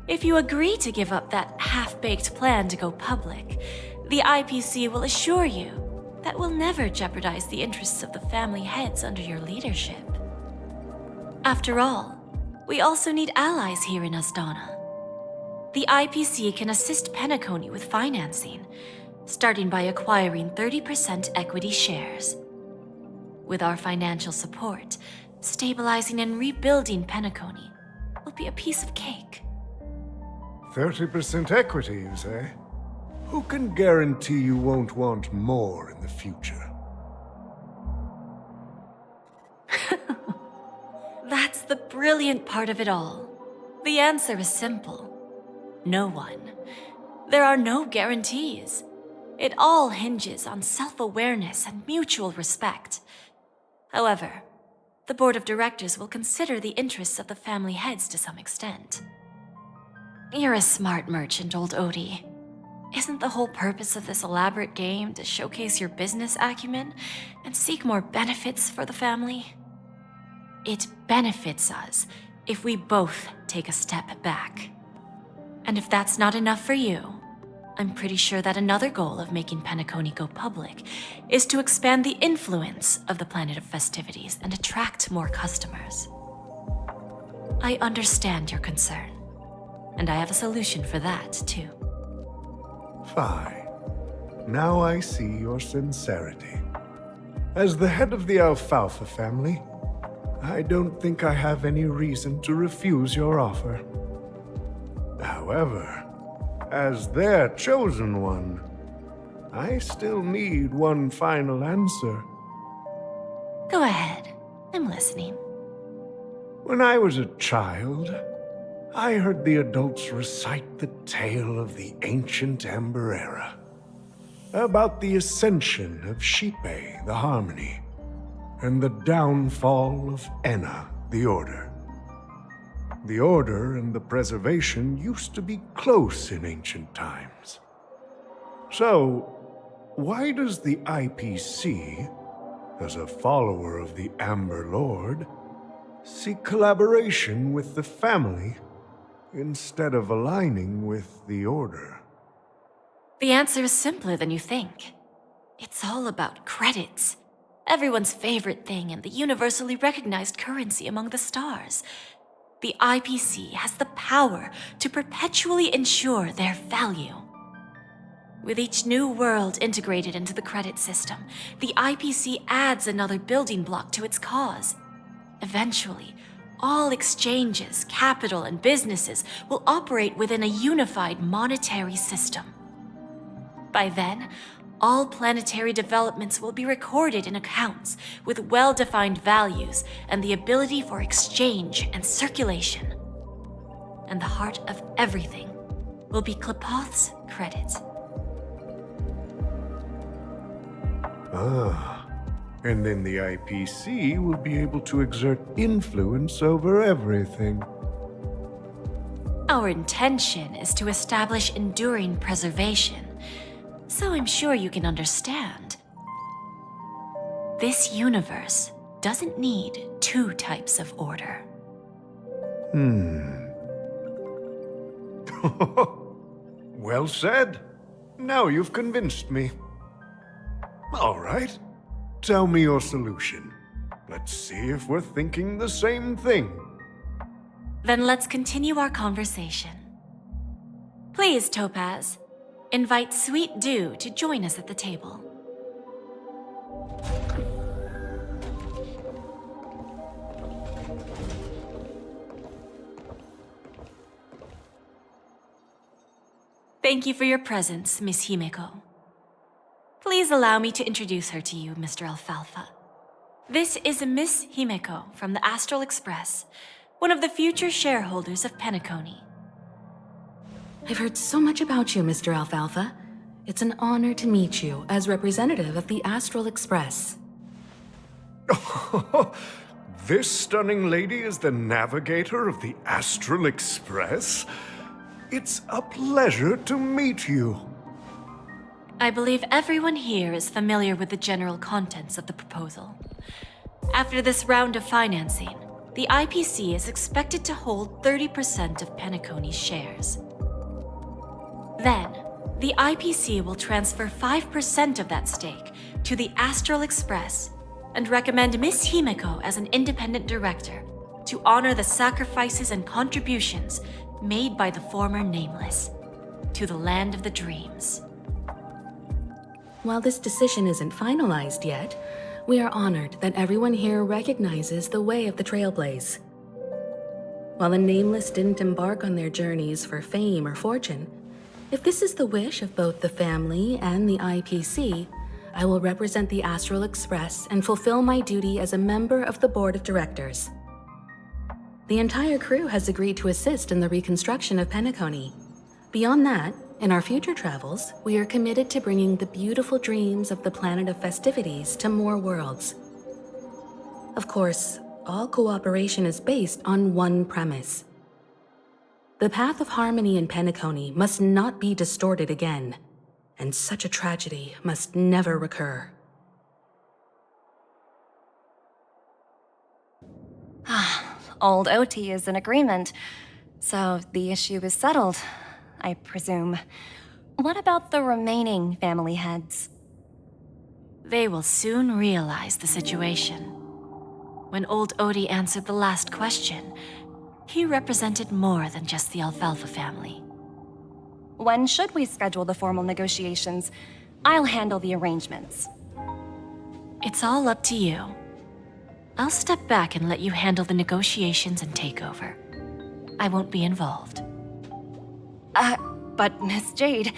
if you agree to give up that half-baked plan to go public, the IPC will assure you that we'll never jeopardize the interests of the family heads under your leadership. After all, we also need allies here in Asdana. The IPC can assist Penacony with financing, starting by acquiring 30% equity shares. With our financial support, stabilizing and rebuilding Penacony will be a piece of cake.
30% equity, you say? Who can guarantee you won't want more in the future?
That's the brilliant part of it all. The answer is simple. No one. There are no guarantees. It all hinges on self-awareness and mutual respect. However, the board of directors will consider the interests of the family heads to some extent. You're a smart merchant, old Odie. Isn't the whole purpose of this elaborate game to showcase your business acumen and seek more benefits for the family? It benefits us if we both take a step back. And if that's not enough for you, I'm pretty sure that another goal of making Penacony go public is to expand the influence of the Planet of Festivities and attract more customers. I understand your concern, and I have a solution for that, too.
Fine. Now I see your sincerity. As the head of the Alfalfa family, I don't think I have any reason to refuse your offer. However, as their chosen one, I still need one final answer.
Go ahead. I'm listening.
When I was a child, I heard the adults recite the tale of the ancient Amber Era, about the ascension of Shipe, the Harmony, and the downfall of Enna, the Order. The Order and the Preservation used to be close in ancient times. So, why does the IPC, as a follower of the Amber Lord, seek collaboration with the family instead of aligning with the Order?
The answer is simpler than you think. It's all about credits. Everyone's favorite thing and the universally recognized currency among the stars. The IPC has the power to perpetually ensure their value. With each new world integrated into the credit system, the IPC adds another building block to its cause. Eventually, all exchanges, capital, and businesses will operate within a unified monetary system. By then, all planetary developments will be recorded in accounts with well-defined values and the ability for exchange and circulation. And the heart of everything will be Klepoth's credit.
Ah, and then the IPC will be able to exert influence over everything.
Our intention is to establish enduring preservation, so I'm sure you can understand. This universe doesn't need two types of order.
Well said. Now you've convinced me. All right. Tell me your solution. Let's see if we're thinking the same thing.
Then let's continue our conversation. Please, Topaz, invite Sweet Dew to join us at the table. Thank you for your presence, Miss Himeko. Please allow me to introduce her to you, Mr. Alfalfa. This is Miss Himeko from the Astral Express, one of the future shareholders of Penacony.
I've heard so much about you, Mr. Alfalfa. It's an honor to meet you as representative of the Astral Express.
This stunning lady is the navigator of the Astral Express? It's a pleasure to meet you.
I believe everyone here is familiar with the general contents of the proposal. After this round of financing, the IPC is expected to hold 30% of Penacony's shares. Then, the IPC will transfer 5% of that stake to the Astral Express and recommend Miss Himeko as an independent director to honor the sacrifices and contributions made by the former Nameless to the Land of the Dreams.
while this decision isn't finalized yet, we are honored that everyone here recognizes the way of the Trailblaze. While the Nameless didn't embark on their journeys for fame or fortune, if this is the wish of both the family and the IPC, I will represent the Astral Express and fulfill my duty as a member of the board of directors. The entire crew has agreed to assist in the reconstruction of Penacony. Beyond that, in our future travels, we are committed to bringing the beautiful dreams of the planet of festivities to more worlds. Of course, all cooperation is based on one premise. The path of harmony in Penacony must not be distorted again, and such a tragedy must never recur.
Old OT is in agreement, so the issue is settled, I presume. What about the remaining family heads?
They will soon realize the situation. When old Odie answered the last question, he represented more than just the Alfalfa family.
When should we schedule the formal negotiations? I'll handle the arrangements.
It's all up to you. I'll step back and let you handle the negotiations and takeover. I won't be involved.
But Miss Jade,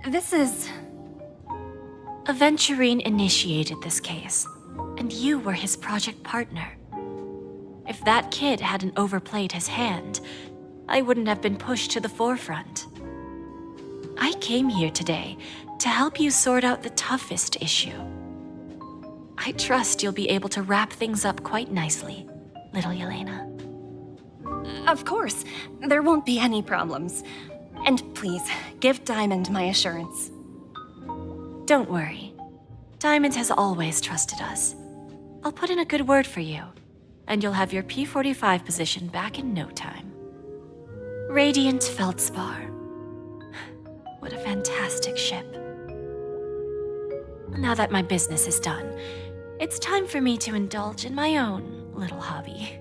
this is...
Aventurine initiated this case, and you were his project partner. If that kid hadn't overplayed his hand, I wouldn't have been pushed to the forefront. I came here today to help you sort out the toughest issue. I trust you'll be able to wrap things up quite nicely, little Yelena.
Of course, there won't be any problems. And please, give Diamond my assurance.
Don't worry. Diamond has always trusted us. I'll put in a good word for you, and you'll have your P-45 position back in no time. Radiant Feldspar. What a fantastic ship. Now that my business is done, it's time for me to indulge in my own little hobby.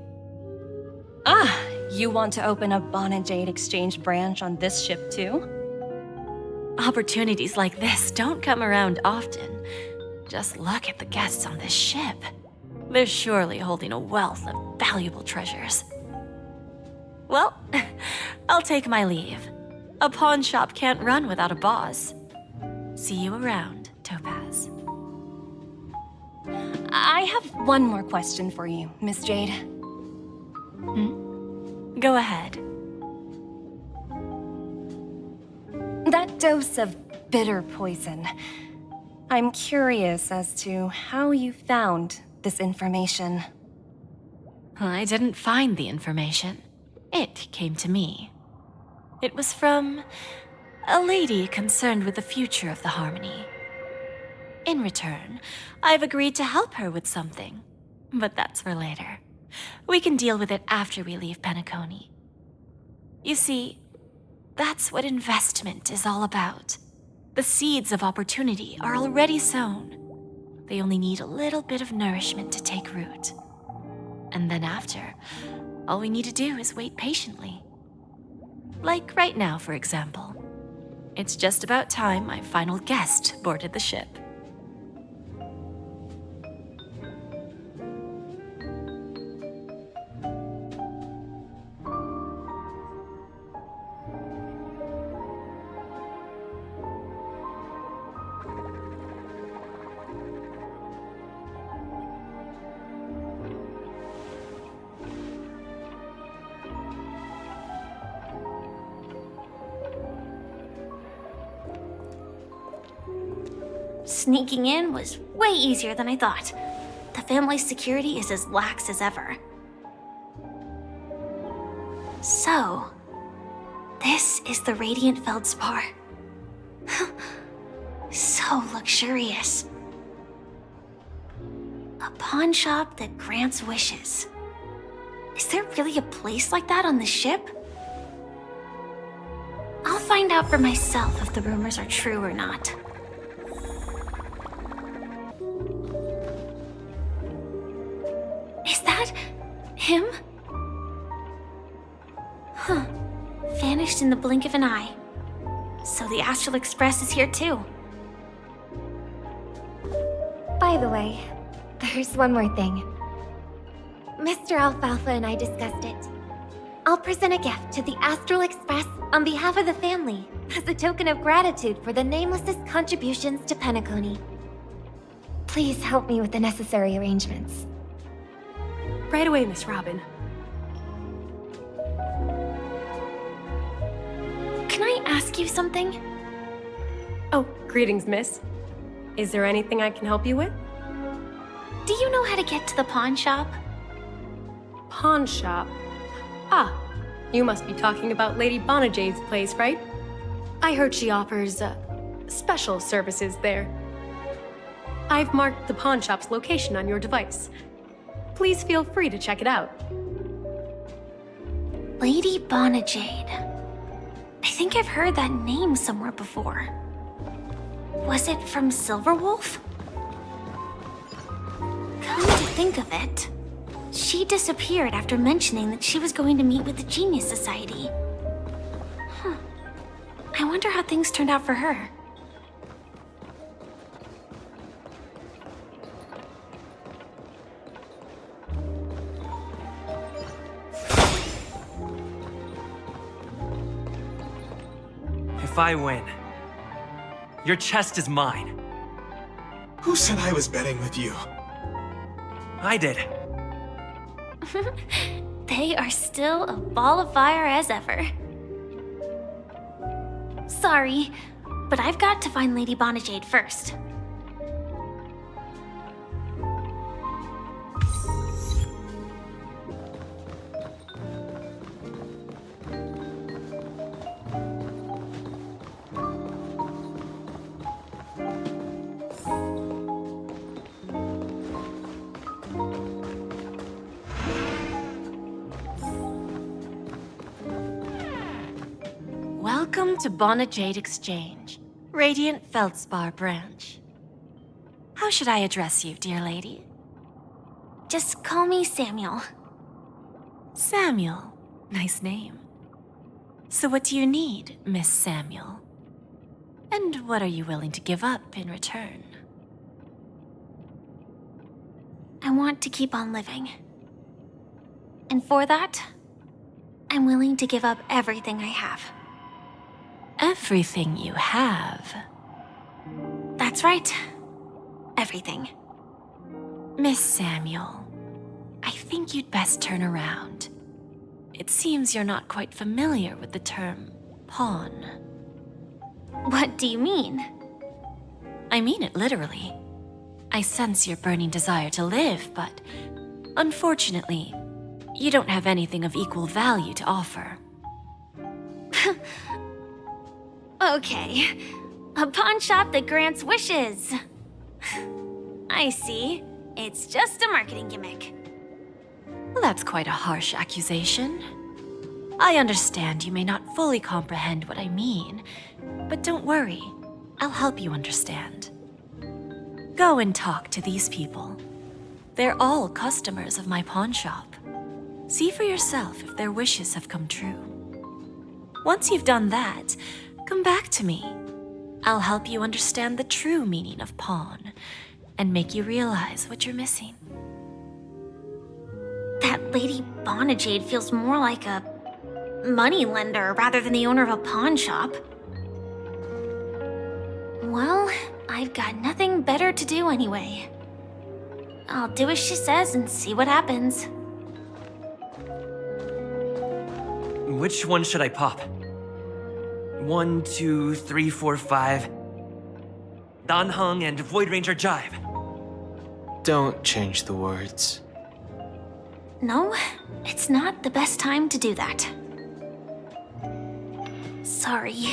You want to open a Bon and Jade exchange branch on this ship too?
Opportunities like this don't come around often. Just look at the guests on this ship. They're surely holding a wealth of valuable treasures. Well, I'll take my leave. A pawn shop can't run without a boss. See you around, Topaz.
I have one more question for you, Miss Jade.
Go ahead.
That dose of bitter poison. I'm curious as to how you found this information.
I didn't find the information. It came to me. It was from a lady concerned with the future of the Harmony. In return, I've agreed to help her with something. But that's for later. We can deal with it after we leave Penacony. You see, that's what investment is all about. The seeds of opportunity are already sown. They only need a little bit of nourishment to take root. And then after, all we need to do is wait patiently. Like right now, for example. It's just about time my final guest boarded the ship.
Sneaking in was way easier than I thought. The family's security is as lax as ever. So, this is the Radiant Feldspar. So luxurious. A pawn shop that grants wishes. Is there really a place like that on the ship? I'll find out for myself if the rumors are true or not. Is that him? Huh. Vanished in the blink of an eye. So the Astral Express is here too.
By the way, there's one more thing. Mr. Alfalfa and I discussed it. I'll present a gift to the Astral Express on behalf of the family as a token of gratitude for the Nameless's contributions to Penacony. Please help me with the necessary arrangements.
Right away, Miss Robin.
Can I ask you something?
Oh, greetings, miss. Is there anything I can help you with?
Do you know how to get to the pawn shop?
Pawn shop? Ah, you must be talking about Lady Bonajade's place, right? I heard she offers, special services there. I've marked the pawn shop's location on your device. Please feel free to check it out.
Lady Bonajade. I think I've heard that name somewhere before. Was it from Silverwolf? Come to think of it, she disappeared after mentioning that she was going to meet with the Genius Society. I wonder how things turned out for her.
If I win, your chest is mine.
Who said I was betting with you?
I did.
They are still a ball of fire as ever. Sorry, but I've got to find Lady Bonajade first.
Welcome to Bonajade Exchange, Radiant Feldspar branch. How should I address you, dear lady?
Just call me Samuel.
Samuel. Nice name. So what do you need, Miss Samuel? And what are you willing to give up in return?
I want to keep on living. And for that, I'm willing to give up everything I have.
Everything you have?
That's right. Everything.
Miss Samuel, I think you'd best turn around. It seems you're not quite familiar with the term pawn.
What do you mean?
I mean it literally. I sense your burning desire to live, but unfortunately, you don't have anything of equal value to offer.
Okay. A pawn shop that grants wishes. I see. It's just a marketing gimmick.
Well, that's quite a harsh accusation. I understand you may not fully comprehend what I mean, but don't worry. I'll help you understand. Go and talk to these people. They're all customers of my pawn shop. See for yourself if their wishes have come true. Once you've done that, come back to me. I'll help you understand the true meaning of pawn and make you realize what you're missing.
That Lady Bonajade feels more like a moneylender rather than the owner of a pawn shop. Well, I've got nothing better to do anyway. I'll do as she says and see what happens.
Which one should I pop? 1, 2, 3, 4, 5. Dan Heng and Void Ranger Jive.
Don't change the words.
No, it's not the best time to do that. Sorry.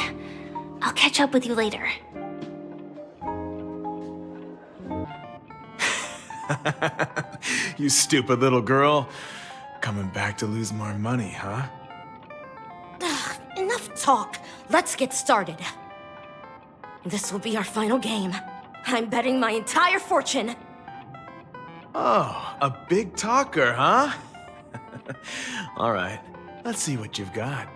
I'll catch up with you later.
You stupid little girl. Coming back to lose more money, huh?
Enough talk. Let's get started. This will be our final game. I'm betting my entire fortune.
Oh, a big talker, huh? All right, let's see what you've got.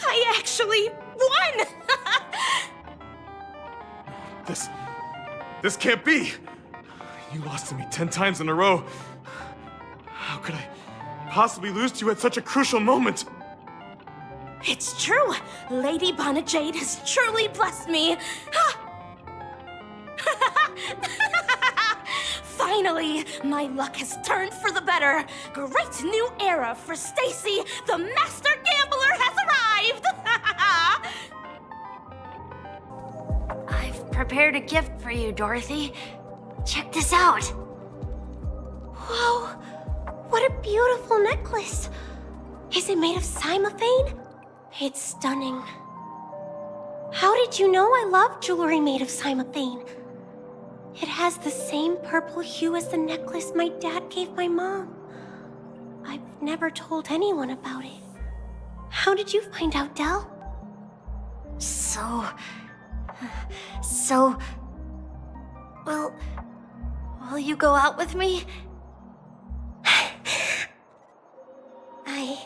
I actually won!
This can't be! You lost to me 10 times in a row. How could I possibly lose to you at such a crucial moment?
It's true! Lady Bonajade has truly blessed me! Finally, my luck has turned for the better. Great new era for Stacy. The Master Gambler has arrived!
I've prepared a gift for you, Dorothy. Check this out.
Whoa! What a beautiful necklace! Is it made of cymophane? It's stunning. How did you know I love jewelry made of cymophane? It has the same purple hue as the necklace my dad gave my mom. I've never told anyone about it. How did you find out, Del?
Well, will you go out with me?
I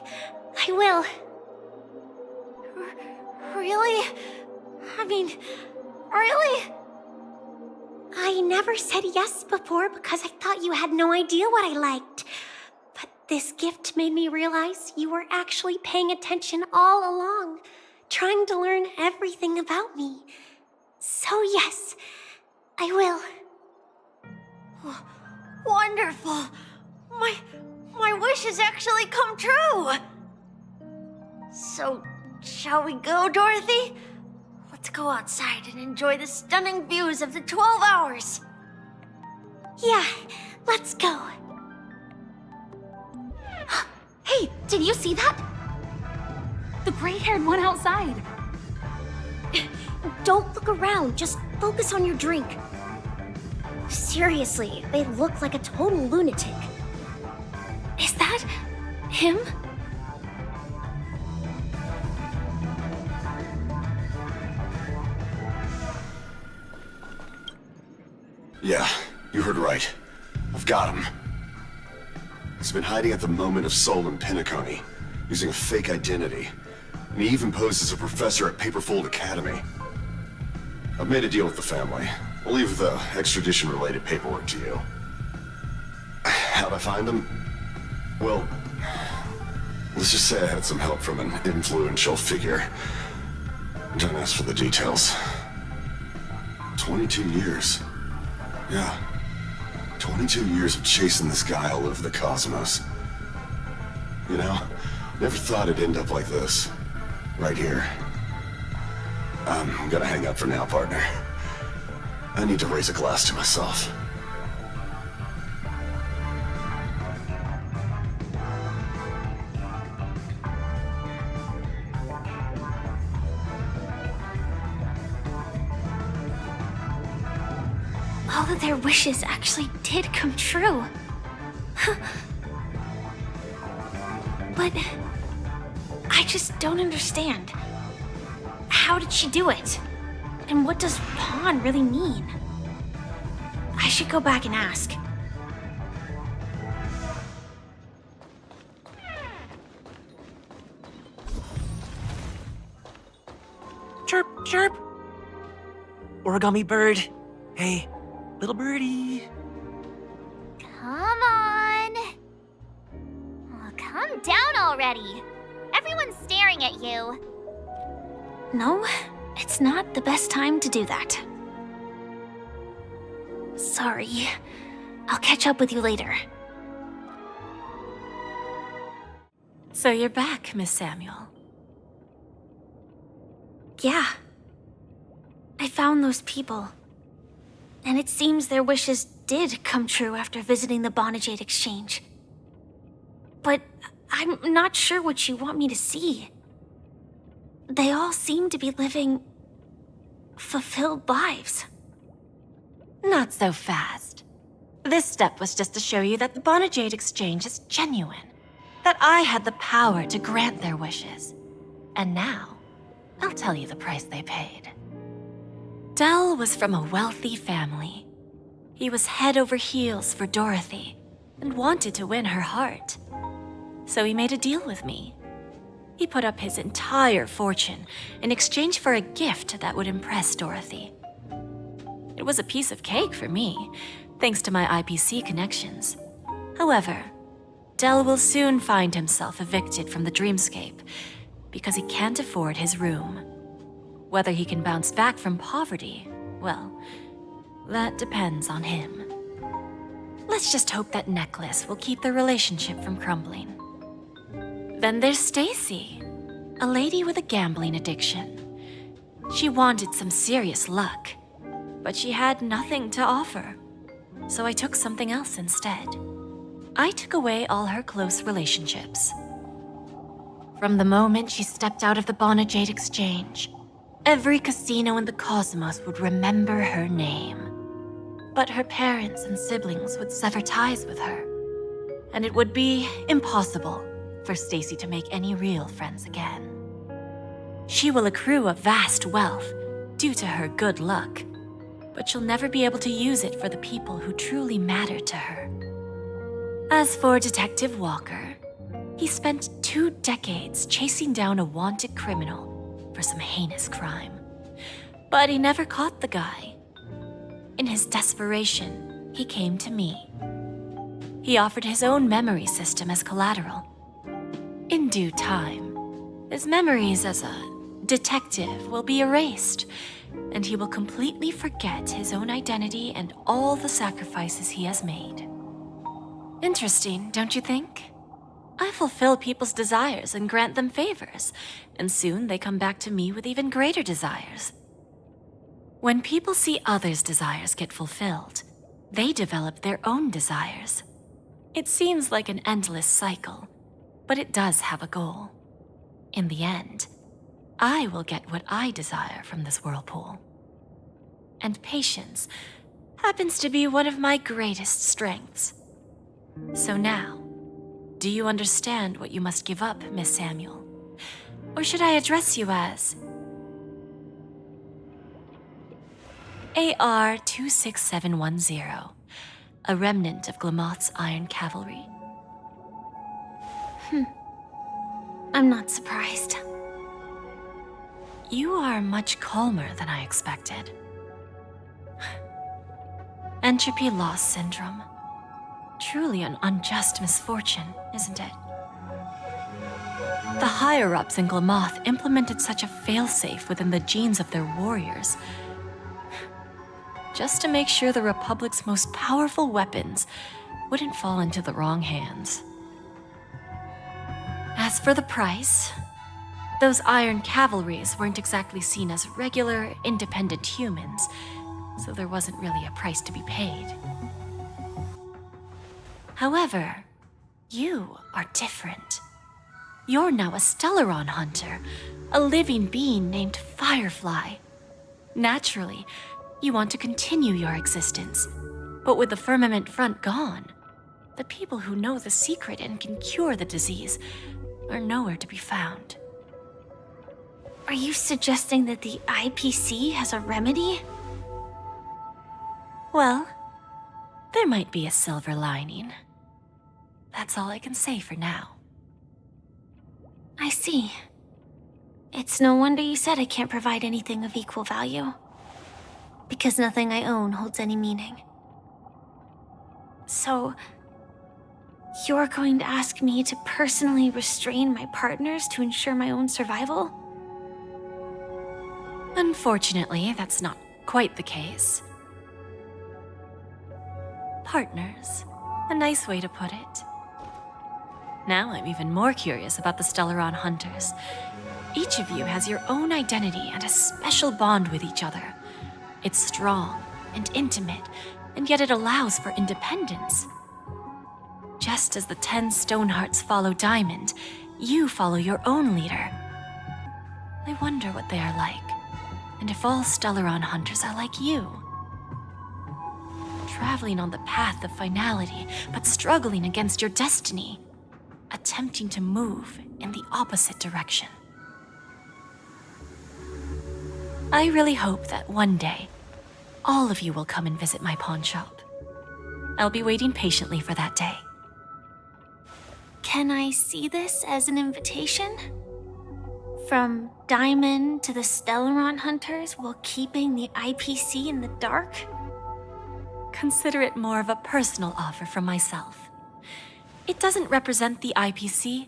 will.
Really? I mean, really?
I never said yes before because I thought you had no idea what I liked. But this gift made me realize you were actually paying attention all along, trying to learn everything about me. So yes, I will.
Wonderful. My wish has actually come true. So, shall we go, Dorothy? Let's go outside and enjoy the stunning views of the 12 hours.
Yeah, let's go.
Hey, did you see that?
The gray-haired one outside.
Don't look around, just focus on your drink. Seriously, they look like a total lunatic.
Is that him?
Yeah, you heard right. I've got him. He's been hiding at the Moment of Soul in Penacony, using a fake identity. And he even posed as a professor at Paperfold Academy. I've made a deal with the family. I'll leave the extradition-related paperwork to you. How'd I find him? Well, let's just say I had some help from an influential figure. Don't ask for the details. 22 years. Yeah. 22 years of chasing this guy all over the cosmos. You know, never thought it'd end up like this. Right here. I'm gonna hang up for now, partner. I need to raise a glass to myself.
All of their wishes actually did come true. But I just don't understand. How did she do it? And what does pawn really mean? I should go back and ask.
Chirp, chirp. Origami bird. Hey, little birdie.
Come on. Oh, calm down already. Everyone's staring at you.
No, it's not the best time to do that. Sorry. I'll catch up with you later.
So you're back, Miss Samuel.
Yeah. I found those people. And it seems their wishes did come true after visiting the Bonajade Exchange. But I'm not sure what you want me to see. They all seem to be living fulfilled lives.
Not so fast. This step was just to show you that the Bonajade Exchange is genuine. That I had the power to grant their wishes. And now, I'll tell you the price they paid. Del was from a wealthy family. He was head over heels for Dorothy and wanted to win her heart. So he made a deal with me. He put up his entire fortune in exchange for a gift that would impress Dorothy. It was a piece of cake for me, thanks to my IPC connections. However, Del will soon find himself evicted from the dreamscape because he can't afford his room. Whether he can bounce back from poverty, well, that depends on him. Let's just hope that necklace will keep the relationship from crumbling. Then there's Stacy, a lady with a gambling addiction. She wanted some serious luck, but she had nothing to offer. So I took something else instead. I took away all her close relationships. From the moment she stepped out of the Bonajade Exchange, every casino in the cosmos would remember her name. But her parents and siblings would sever ties with her, and it would be impossible for Stacy to make any real friends again. She will accrue a vast wealth due to her good luck, but she'll never be able to use it for the people who truly matter to her. As for Detective Walker, he spent 2 decades chasing down a wanted criminal for some heinous crime. But he never caught the guy. In his desperation, he came to me. He offered his own memory system as collateral. In due time, his memories as a detective will be erased, and he will completely forget his own identity and all the sacrifices he has made. Interesting, don't you think? I fulfill people's desires and grant them favors, and soon they come back to me with even greater desires. When people see others' desires get fulfilled, they develop their own desires. It seems like an endless cycle, but it does have a goal. In the end, I will get what I desire from this whirlpool. And patience happens to be one of my greatest strengths. So now, do you understand what you must give up, Miss Samuel? Or should I address you as AR-26710, a remnant of Glamoth's Iron Cavalry?
I'm not surprised.
You are much calmer than I expected. Entropy loss syndrome. Truly an unjust misfortune, isn't it? The higher-ups in Glamoth implemented such a failsafe within the genes of their warriors, just to make sure the Republic's most powerful weapons wouldn't fall into the wrong hands. As for the price, those Iron Cavalries weren't exactly seen as regular, independent humans, so there wasn't really a price to be paid. However, you are different. You're now a Stellaron hunter, a living being named Firefly. Naturally, you want to continue your existence, but with the Firmament Front gone, the people who know the secret and can cure the disease are nowhere to be found.
Are you suggesting that the IPC has a remedy?
Well, there might be a silver lining. That's all I can say for now.
I see. It's no wonder you said I can't provide anything of equal value. Because nothing I own holds any meaning. So, you're going to ask me to personally restrain my partners to ensure my own survival?
Unfortunately, that's not quite the case. Partners. A nice way to put it. Now I'm even more curious about the Stellaron hunters. Each of you has your own identity and a special bond with each other. It's strong and intimate, and yet it allows for independence. Just as the 10 Stonehearts follow Diamond, you follow your own leader. I wonder what they are like, and if all Stellaron hunters are like you. Traveling on the path of finality, but struggling against your destiny. Attempting to move in the opposite direction. I really hope that one day, all of you will come and visit my pawn shop. I'll be waiting patiently for that day.
Can I see this as an invitation? From Diamond to the Stellaron Hunters while keeping the IPC in the dark?
Consider it more of a personal offer from myself. It doesn't represent the IPC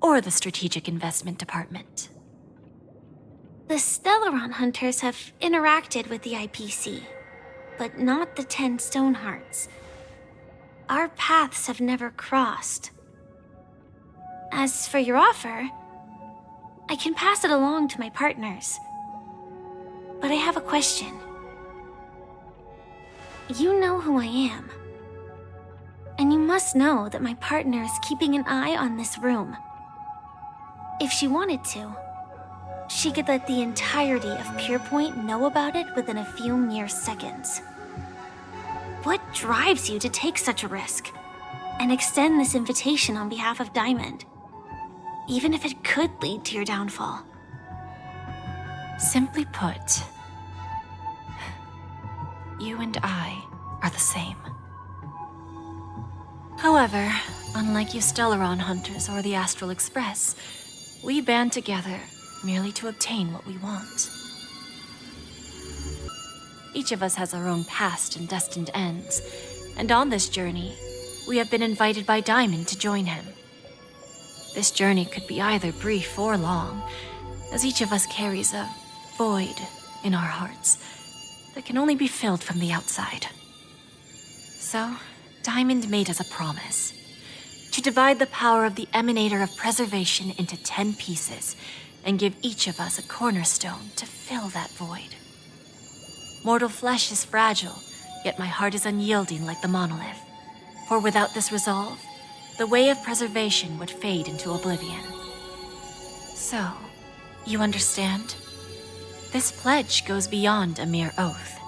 or the Strategic Investment Department.
The Stellaron Hunters have interacted with the IPC, but not the 10 Stonehearts. Our paths have never crossed. As for your offer, I can pass it along to my partners. But I have a question. You know who I am. And you must know that my partner is keeping an eye on this room. If she wanted to, she could let the entirety of Purepoint know about it within a few mere seconds. What drives you to take such a risk and extend this invitation on behalf of Diamond, even if it could lead to your downfall?
Simply put, you and I are the same. However, unlike you Stellaron Hunters or the Astral Express, we band together merely to obtain what we want. Each of us has our own past and destined ends, and on this journey, we have been invited by Diamond to join him. This journey could be either brief or long, as each of us carries a void in our hearts that can only be filled from the outside. So, Diamond made us a promise to divide the power of the Emanator of Preservation into 10 pieces and give each of us a cornerstone to fill that void. Mortal flesh is fragile, yet my heart is unyielding like the monolith. For without this resolve, the way of preservation would fade into oblivion. So, you understand? This pledge goes beyond a mere oath.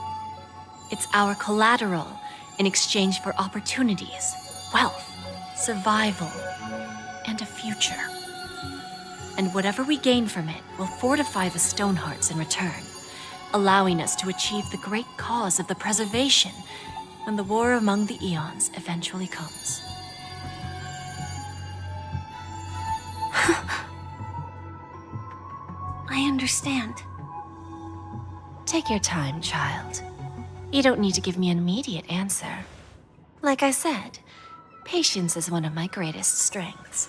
It's our collateral in exchange for opportunities, wealth, survival, and a future. And whatever we gain from it will fortify the Stonehearts in return, allowing us to achieve the great cause of the preservation when the war among the eons eventually comes.
I understand.
Take your time, child. You don't need to give me an immediate answer. Like I said, patience is one of my greatest strengths.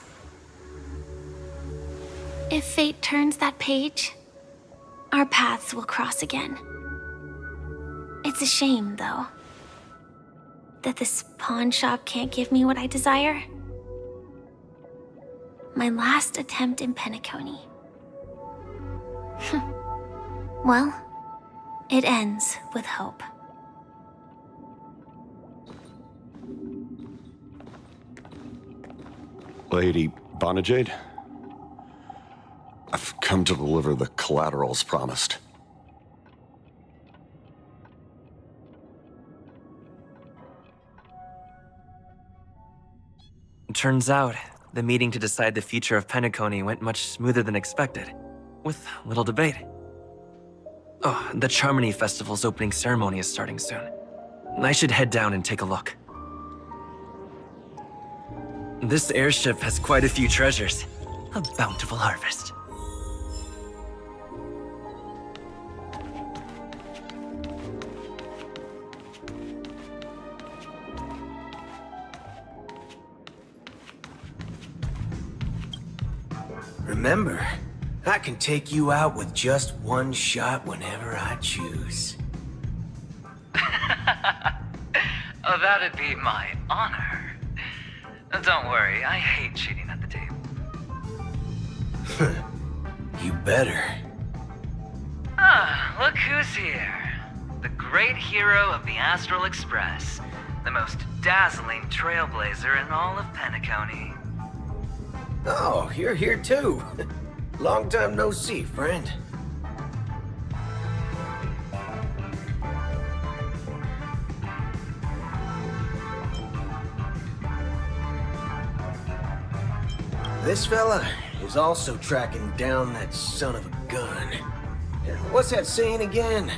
If fate turns that page, our paths will cross again. It's a shame, though, that this pawn shop can't give me what I desire. My last attempt in Penacony. Well, it ends with hope.
Lady Bonajade, I've come to deliver the collaterals promised.
Turns out, the meeting to decide the future of Penacony went much smoother than expected, with little debate. Oh, the Charmony Festival's opening ceremony is starting soon. I should head down and take a look. This airship has quite a few treasures. A bountiful harvest.
Remember, I can take you out with just one shot whenever I choose.
Oh, that'd be my honor. Don't worry, I hate cheating at the table.
You better.
Ah, look who's here. The great hero of the Astral Express. The most dazzling trailblazer in all of Penacony.
Oh, you're here too. Long time no see, friend. This fella is also tracking down that son of a gun. What's that saying again?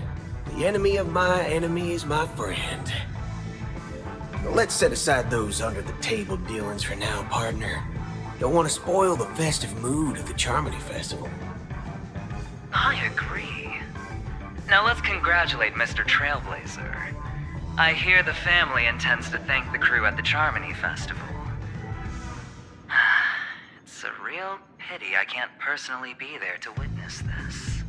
The enemy of my enemy is my friend. Let's set aside those under-the-table dealings for now, partner. Don't want to spoil the festive mood of the Charmony Festival.
Now let's congratulate Mr. Trailblazer. I hear the family intends to thank the crew at the Charmony Festival. It's a real pity I can't personally be there to witness this.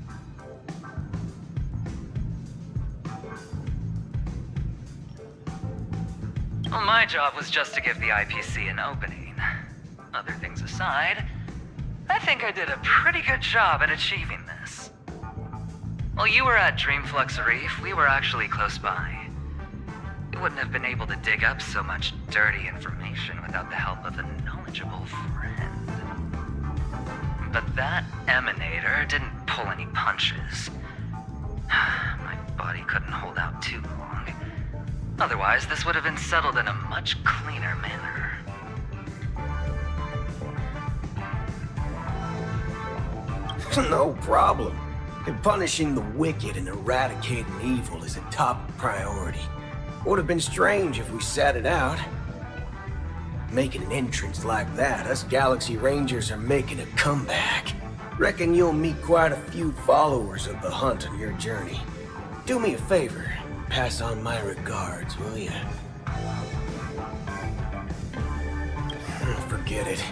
Well, my job was just to give the IPC an opening. Other things aside, I think I did a pretty good job at achieving this. While you were at Dreamflux Reef, we were actually close by. We wouldn't have been able to dig up so much dirty information without the help of a knowledgeable friend. But that emanator didn't pull any punches. My body couldn't hold out too long. Otherwise, this would have been settled in a much cleaner manner.
No problem. Punishing the wicked and eradicating evil is a top priority. Would have been strange if we sat it out. Making an entrance like that, us Galaxy Rangers are making a comeback. Reckon you'll meet quite a few followers of the hunt on your journey. Do me a favor, pass on my regards, will ya? Forget it.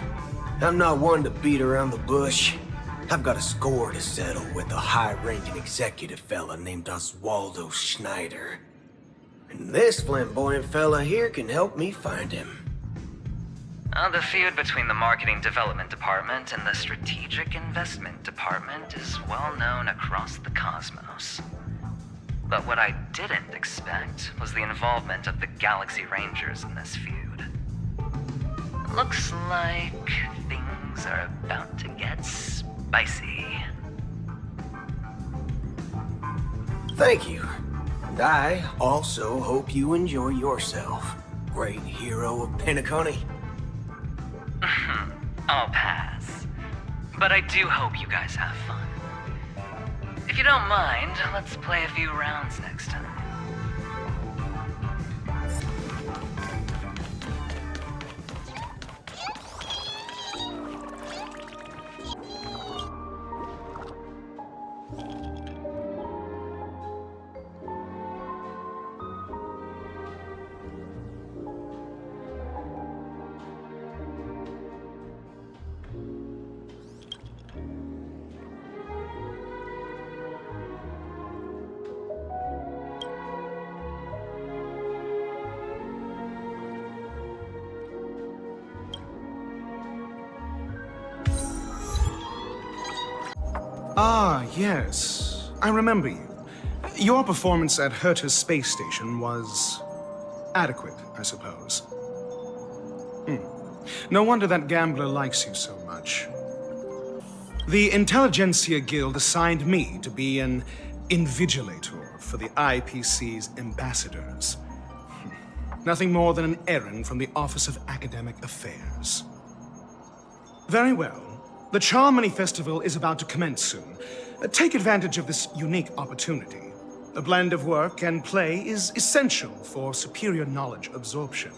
I'm not one to beat around the bush. I've got a score to settle with a high-ranking executive fella named Oswaldo Schneider. And this flamboyant fella here can help me find him.
The feud between the Marketing Development Department and the Strategic Investment Department is well known across the cosmos. But what I didn't expect was the involvement of the Galaxy Rangers in this feud. Looks like things are about to get spicy.
Thank you. And I also hope you enjoy yourself, great hero of Penacony.
I'll pass. But I do hope you guys have fun. If you don't mind, let's play a few rounds next time.
Ah, yes. I remember you. Your performance at Herta's space station was adequate, I suppose. No wonder that gambler likes you so much. The Intelligentsia Guild assigned me to be an invigilator for the IPC's ambassadors. Nothing more than an errand from the Office of Academic Affairs. Very well. The Charmony Festival is about to commence soon. Take advantage of this unique opportunity. A blend of work and play is essential for superior knowledge absorption.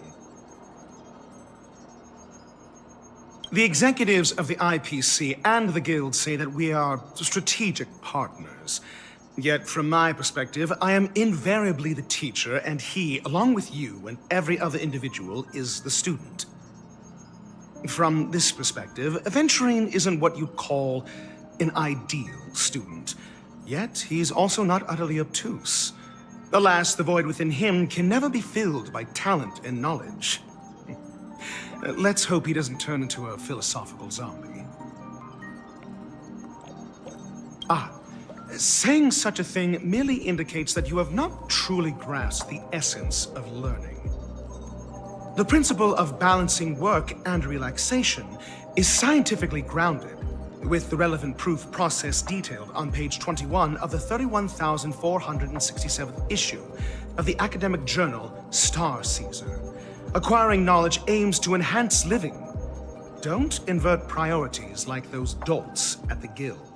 The executives of the IPC and the Guild say that we are strategic partners. Yet, from my perspective, I am invariably the teacher, and he, along with you and every other individual, is the student. From this perspective, Aventurine isn't what you'd call an ideal student. Yet, he's also not utterly obtuse. Alas, the void within him can never be filled by talent and knowledge. Let's hope he doesn't turn into a philosophical zombie. Saying such a thing merely indicates that you have not truly grasped the essence of learning. The principle of balancing work and relaxation is scientifically grounded, with the relevant proof process detailed on page 21 of the 31,467th issue of the academic journal Star Caesar. Acquiring knowledge aims to enhance living. Don't invert priorities like those dolts at the Guild.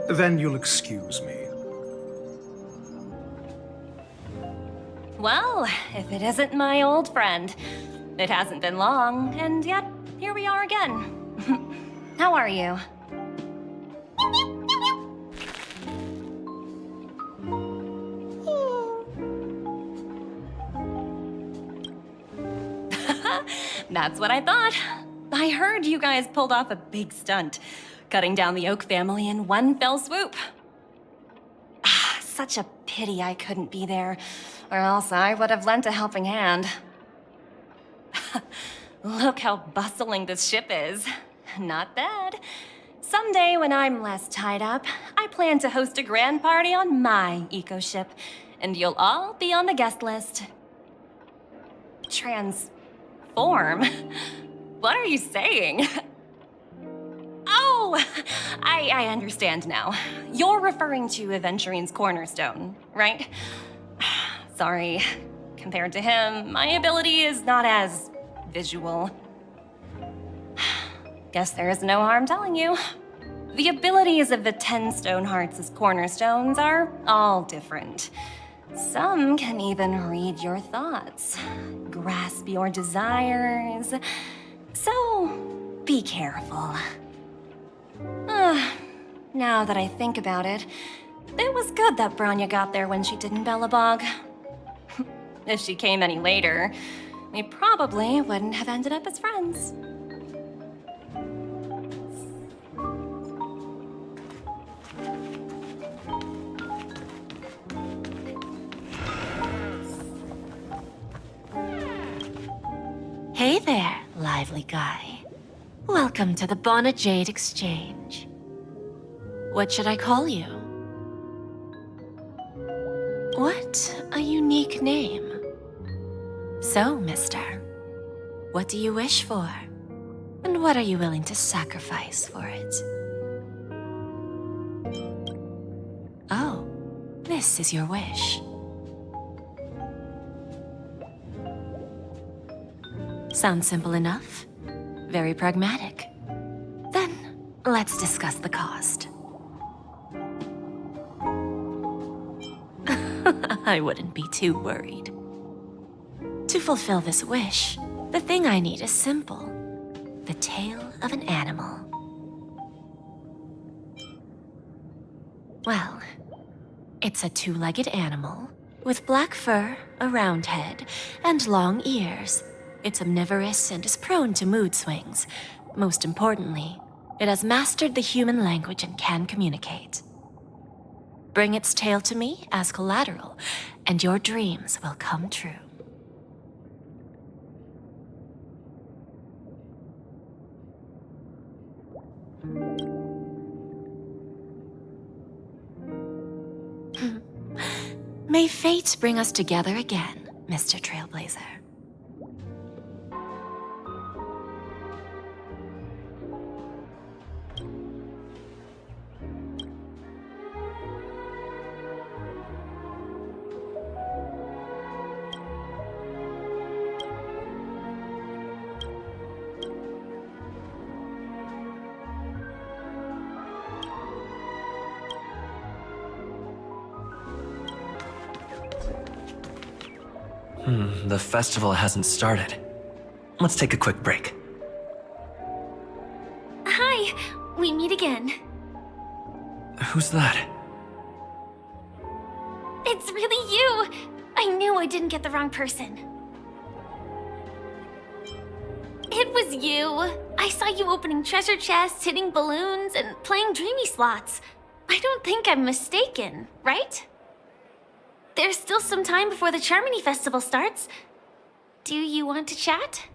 Then you'll excuse me.
Well, if it isn't my old friend. It hasn't been long, and yet here we are again. How are you? That's what I thought. I heard you guys pulled off a big stunt, cutting down the Oak family in one fell swoop. Such a pity I couldn't be there, or else I would have lent a helping hand. Look how bustling this ship is. Not bad. Someday when I'm less tied up, I plan to host a grand party on my eco-ship, and you'll all be on the guest list. Transform? What are you saying? Oh, I understand now. You're referring to Aventurine's cornerstone, right? Sorry. Compared to him, my ability is not as visual. Guess there is no harm telling you. The abilities of the 10 Stonehearts as cornerstones are all different. Some can even read your thoughts, grasp your desires. So, be careful. Now that I think about it, it was good that Branya got there when she did in Bellabog. If she came any later, we probably wouldn't have ended up as friends.
Hey there, lively guy. Welcome to the Bonnet Jade Exchange. What should I call you? What a unique name. So, mister, what do you wish for? And what are you willing to sacrifice for it? Oh, this is your wish. Sounds simple enough. Very pragmatic. Then, let's discuss the cost. I wouldn't be too worried. To fulfill this wish, the thing I need is simple. The tail of an animal. Well, it's a two-legged animal with black fur, a round head, and long ears. It's omnivorous and is prone to mood swings. Most importantly, it has mastered the human language and can communicate. Bring its tail to me as collateral, and your dreams will come true. May fate bring us together again, Mr. Trailblazer.
The festival hasn't started. Let's take a quick break.
Hi, we meet again.
Who's that?
It's really you! I knew I didn't get the wrong person. It was you. I saw you opening treasure chests, hitting balloons, and playing dreamy slots. I don't think I'm mistaken, right? There's still some time before the Charmony Festival starts. Do you want to chat?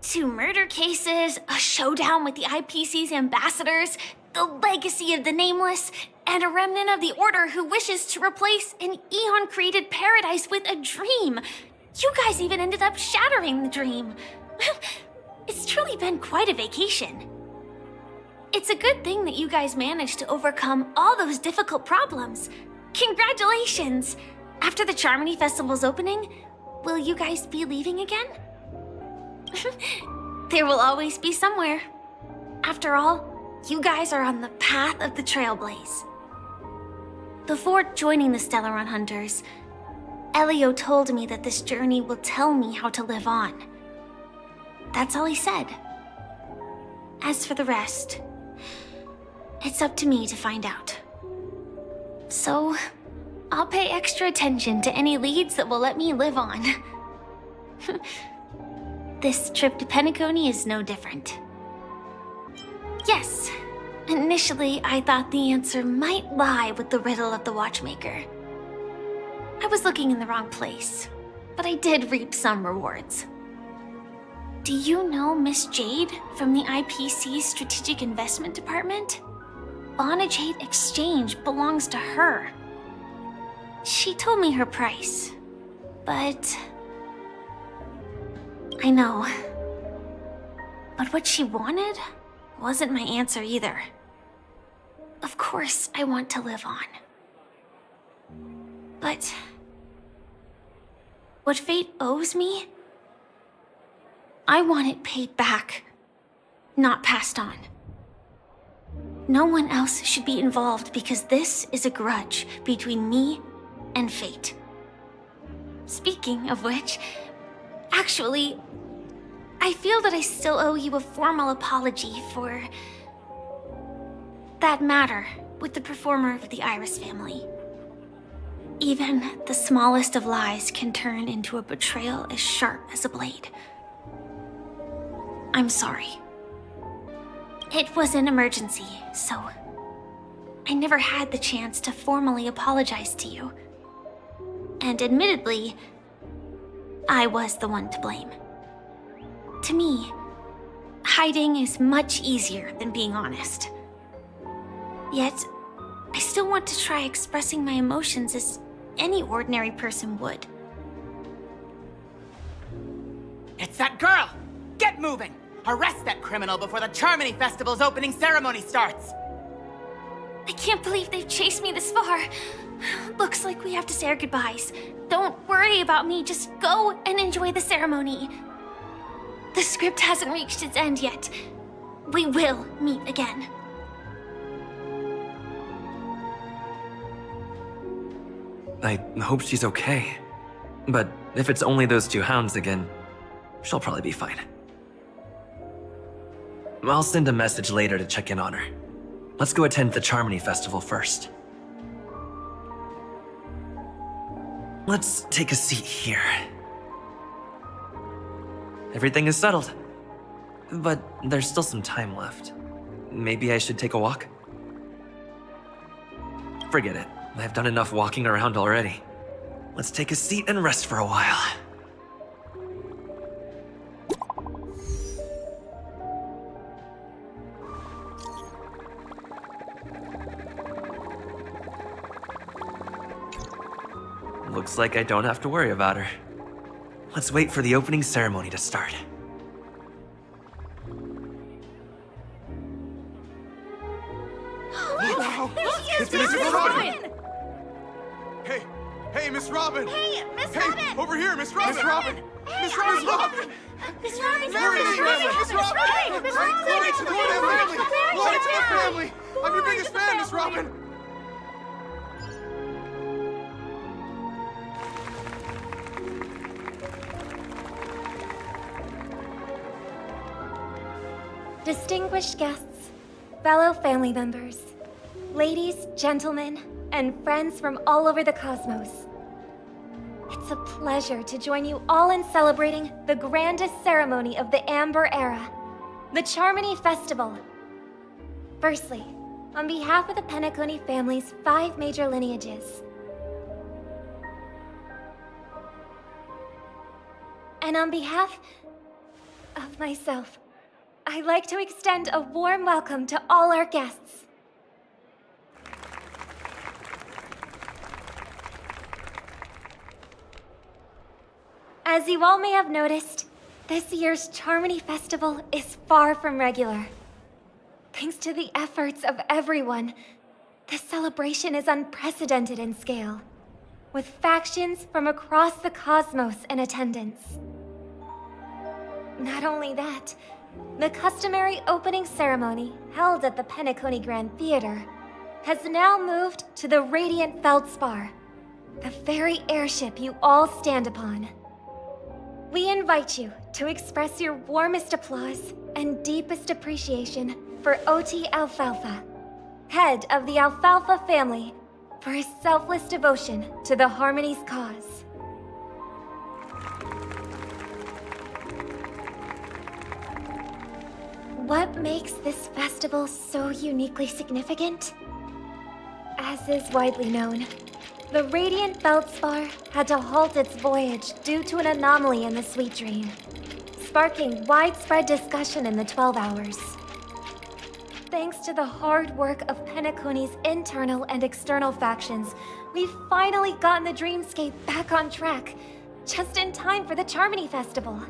Two murder cases, a showdown with the IPC's ambassadors, the legacy of the Nameless, and a remnant of the Order who wishes to replace an Eon-created paradise with a dream. You guys even ended up shattering the dream. It's truly been quite a vacation. It's a good thing that you guys managed to overcome all those difficult problems. Congratulations! After the Charmony Festival's opening, will you guys be leaving again? There will always be somewhere. After all, you guys are on the path of the Trailblaze. Before joining the Stellaron Hunters, Elio told me that this journey will tell me how to live on. That's all he said. As for the rest, it's up to me to find out. So, I'll pay extra attention to any leads that will let me live on. This trip to Penacony is no different. Yes, initially I thought the answer might lie with the riddle of the watchmaker. I was looking in the wrong place, but I did reap some rewards. Do you know Miss Jade from the IPC's Strategic Investment Department? Bonajade Exchange belongs to her. She told me her price, but... I know. But what she wanted wasn't my answer either. Of course, I want to live on. But... what fate owes me? I want it paid back, not passed on. No one else should be involved because this is a grudge between me and fate. Speaking of which, actually, I feel that I still owe you a formal apology for that matter with the performer of the Iris family. Even the smallest of lies can turn into a betrayal as sharp as a blade. I'm sorry. It was an emergency, so I never had the chance to formally apologize to you. And admittedly, I was the one to blame. To me, hiding is much easier than being honest. Yet, I still want to try expressing my emotions as any ordinary person would.
It's that girl! Get moving! Arrest that criminal before the Charmony Festival's opening ceremony starts!
I can't believe they've chased me this far. Looks like we have to say our goodbyes. Don't worry about me, just go and enjoy the ceremony. The script hasn't reached its end yet. We will meet again.
I hope she's okay. But if it's only those two hounds again, she'll probably be fine. I'll send a message later to check in on her. Let's go attend the Charmony Festival first. Let's take a seat here. Everything is settled. But there's still some time left. Maybe I should take a walk? Forget it. I've done enough walking around already. Let's take a seat and rest for a while. Looks like I don't have to worry about her. Let's wait for the opening ceremony to start.
It's Miss Robin! Hey, Miss Robin!
Hey, Miss Robin!
Hey, over here, Miss Robin!
Miss Robin!
Miss Robin! Miss Robin!
Miss Robin!
Glory to the family! Miss Robin! Glory to the family! Glory to the family! I'm your biggest fan, Miss Robin!
Distinguished guests, fellow family members, ladies, gentlemen, and friends from all over the cosmos. It's a pleasure to join you all in celebrating the grandest ceremony of the Amber Era, the Charmony Festival. Firstly, on behalf of the Penacony family's 5 major lineages, and on behalf of myself, I'd like to extend a warm welcome to all our guests. As you all may have noticed, this year's Charmony Festival is far from regular. Thanks to the efforts of everyone, this celebration is unprecedented in scale, with factions from across the cosmos in attendance. Not only that, the customary opening ceremony held at the Penacony Grand Theater has now moved to the Radiant Feldspar, the very airship you all stand upon. We invite you to express your warmest applause and deepest appreciation for OT Alfalfa, head of the Alfalfa family, for his selfless devotion to the Harmony's cause. What makes this festival so uniquely significant? As is widely known, the Radiant Feldspar had to halt its voyage due to an anomaly in the Sweet Dream, sparking widespread discussion in the 12 Hours. Thanks to the hard work of Penacony's internal and external factions, we've finally gotten the Dreamscape back on track, just in time for the Charmony Festival.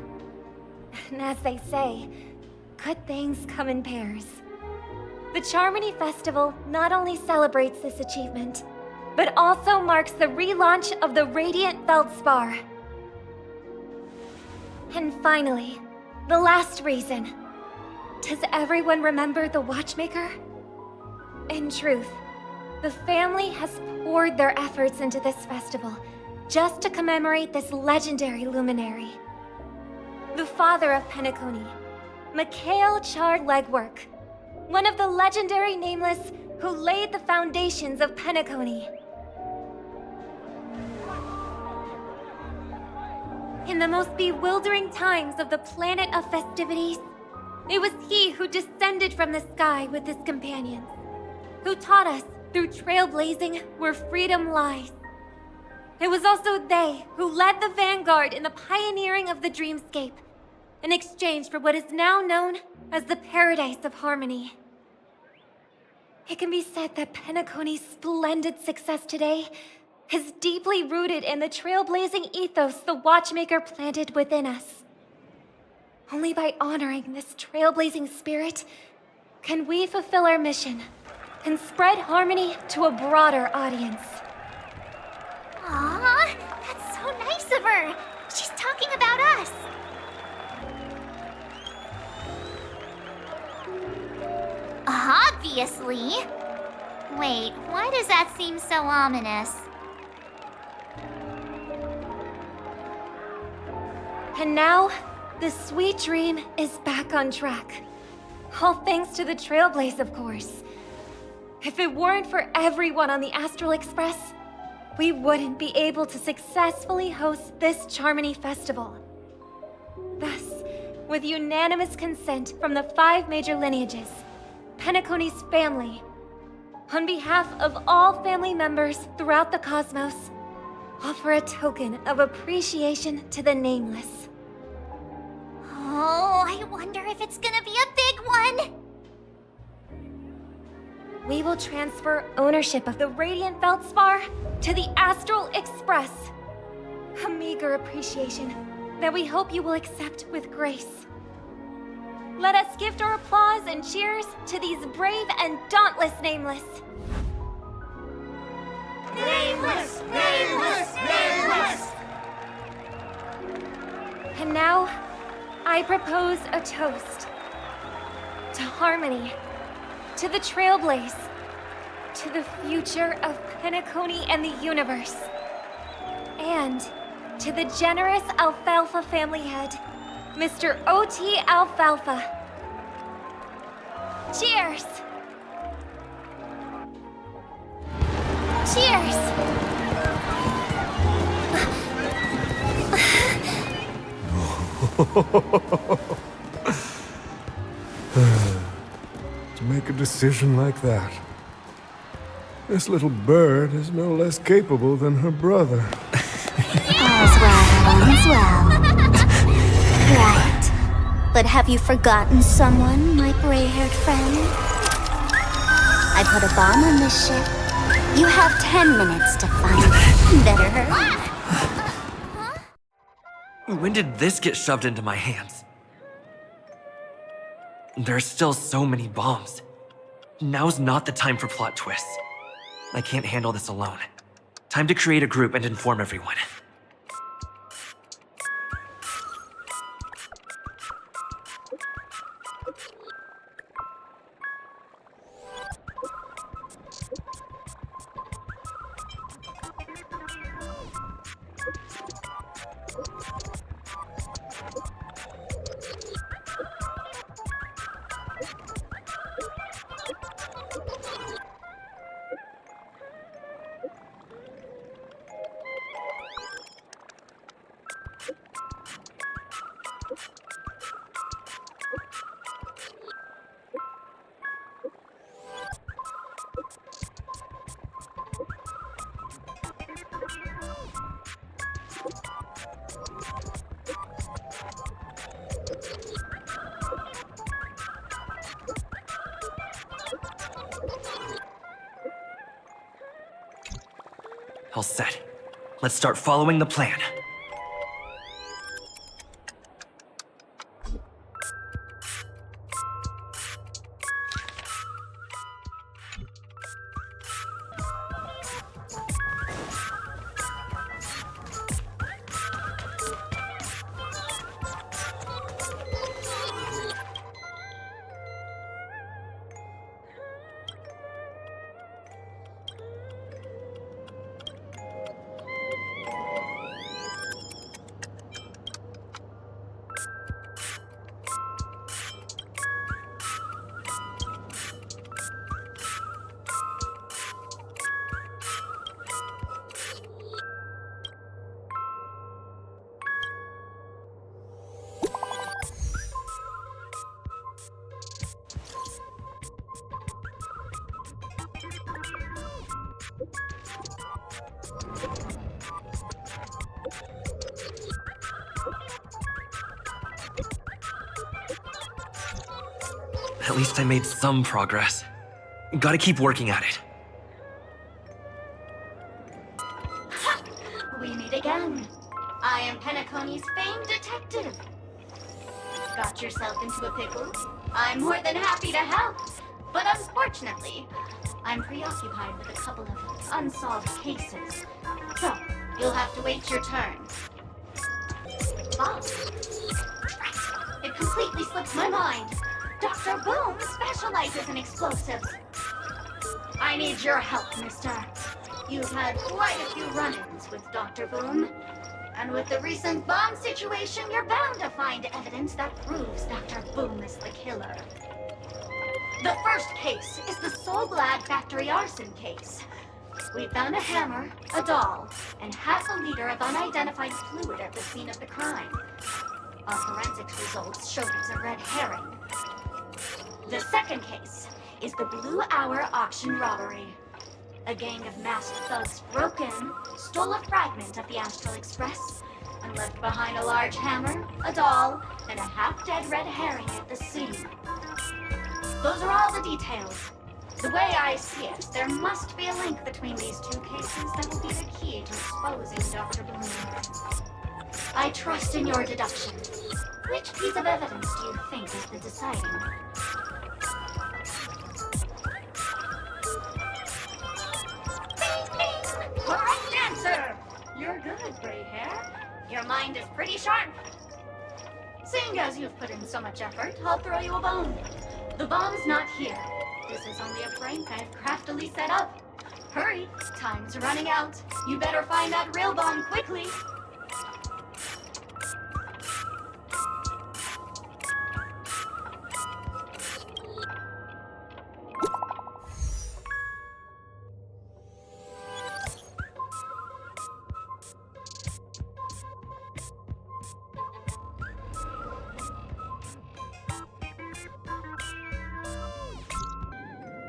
And as they say, good things come in pairs. The Charmony Festival not only celebrates this achievement, but also marks the relaunch of the Radiant Feldspar. And finally, the last reason. Does everyone remember the Watchmaker? In truth, the family has poured their efforts into this festival just to commemorate this legendary luminary. The father of Penacony, Mikhail Char Legwork, one of the legendary Nameless who laid the foundations of Penacony. In the most bewildering times of the planet of festivities, it was he who descended from the sky with his companions, who taught us through trailblazing where freedom lies. It was also they who led the vanguard in the pioneering of the Dreamscape, in exchange for what is now known as the Paradise of Harmony. It can be said that Penacony's splendid success today is deeply rooted in the trailblazing ethos the Watchmaker planted within us. Only by honoring this trailblazing spirit can we fulfill our mission and spread harmony to a broader audience.
Aw, that's so nice of her. She's talking about us. Obviously. Wait, why does that seem so ominous?
And now, the Sweet Dream is back on track. All thanks to the Trailblaze, of course. If it weren't for everyone on the Astral Express, we wouldn't be able to successfully host this Charmony Festival. Thus, with unanimous consent from the 5 major lineages, Penacony's family, on behalf of all family members throughout the cosmos, offer a token of appreciation to the Nameless.
Oh, I wonder if it's gonna be a big one.
We will transfer ownership of the Radiant Feldspar to the Astral Express. A meager appreciation that we hope you will accept with grace. Let us gift our applause and cheers to these brave and dauntless Nameless.
Nameless! Nameless! Nameless!
And now, I propose a toast. To harmony, to the Trailblaze, to the future of Penacony and the universe, and to the generous Alfalfa family head, Mr. OT Alfalfa. Cheers! Cheers!
To make a decision like that. This little bird is no less capable than her brother.
All's well, all's well. Right. But have you forgotten someone, my gray-haired friend? I put a bomb on this ship. You have 10 minutes to find it. Better hurry.
When did this get shoved into my hands? There are still so many bombs. Now's not the time for plot twists. I can't handle this alone. Time to create a group and inform everyone. All set. Let's start following the plan. At least I made some progress. Gotta keep working at it.
We meet again. I am Penacony's famed detective. Got yourself into a pickle? I'm more than happy to help. But unfortunately, I'm preoccupied with a couple of unsolved cases. So, you'll have to wait your turn. Oh. It completely slipped my mind. Dr. Boom specializes in explosives. I need your help, mister. You've had quite a few run-ins with Dr. Boom. And with the recent bomb situation, you're bound to find evidence that proves Dr. Boom is the killer. The first case is the Soulglad factory arson case. We found a hammer, a doll, and half a liter of unidentified fluid at the scene of the crime. Our forensics results showed it was a red herring. The second case is the Blue Hour auction robbery. A gang of masked thugs broke in, stole a fragment of the Astral Express, and left behind a large hammer, a doll, and a half-dead red herring at the scene. Those are all the details. The way I see it, there must be a link between these two cases that will be the key to exposing Dr. Bloom. I trust in your deduction. Which piece of evidence do you think is the deciding? Correct answer! You're good, gray hair. Your mind is pretty sharp. Seeing as you've put in so much effort, I'll throw you a bone. The bomb's not here. This is only a prank I've craftily set up. Hurry, time's running out. You better find that real bomb quickly.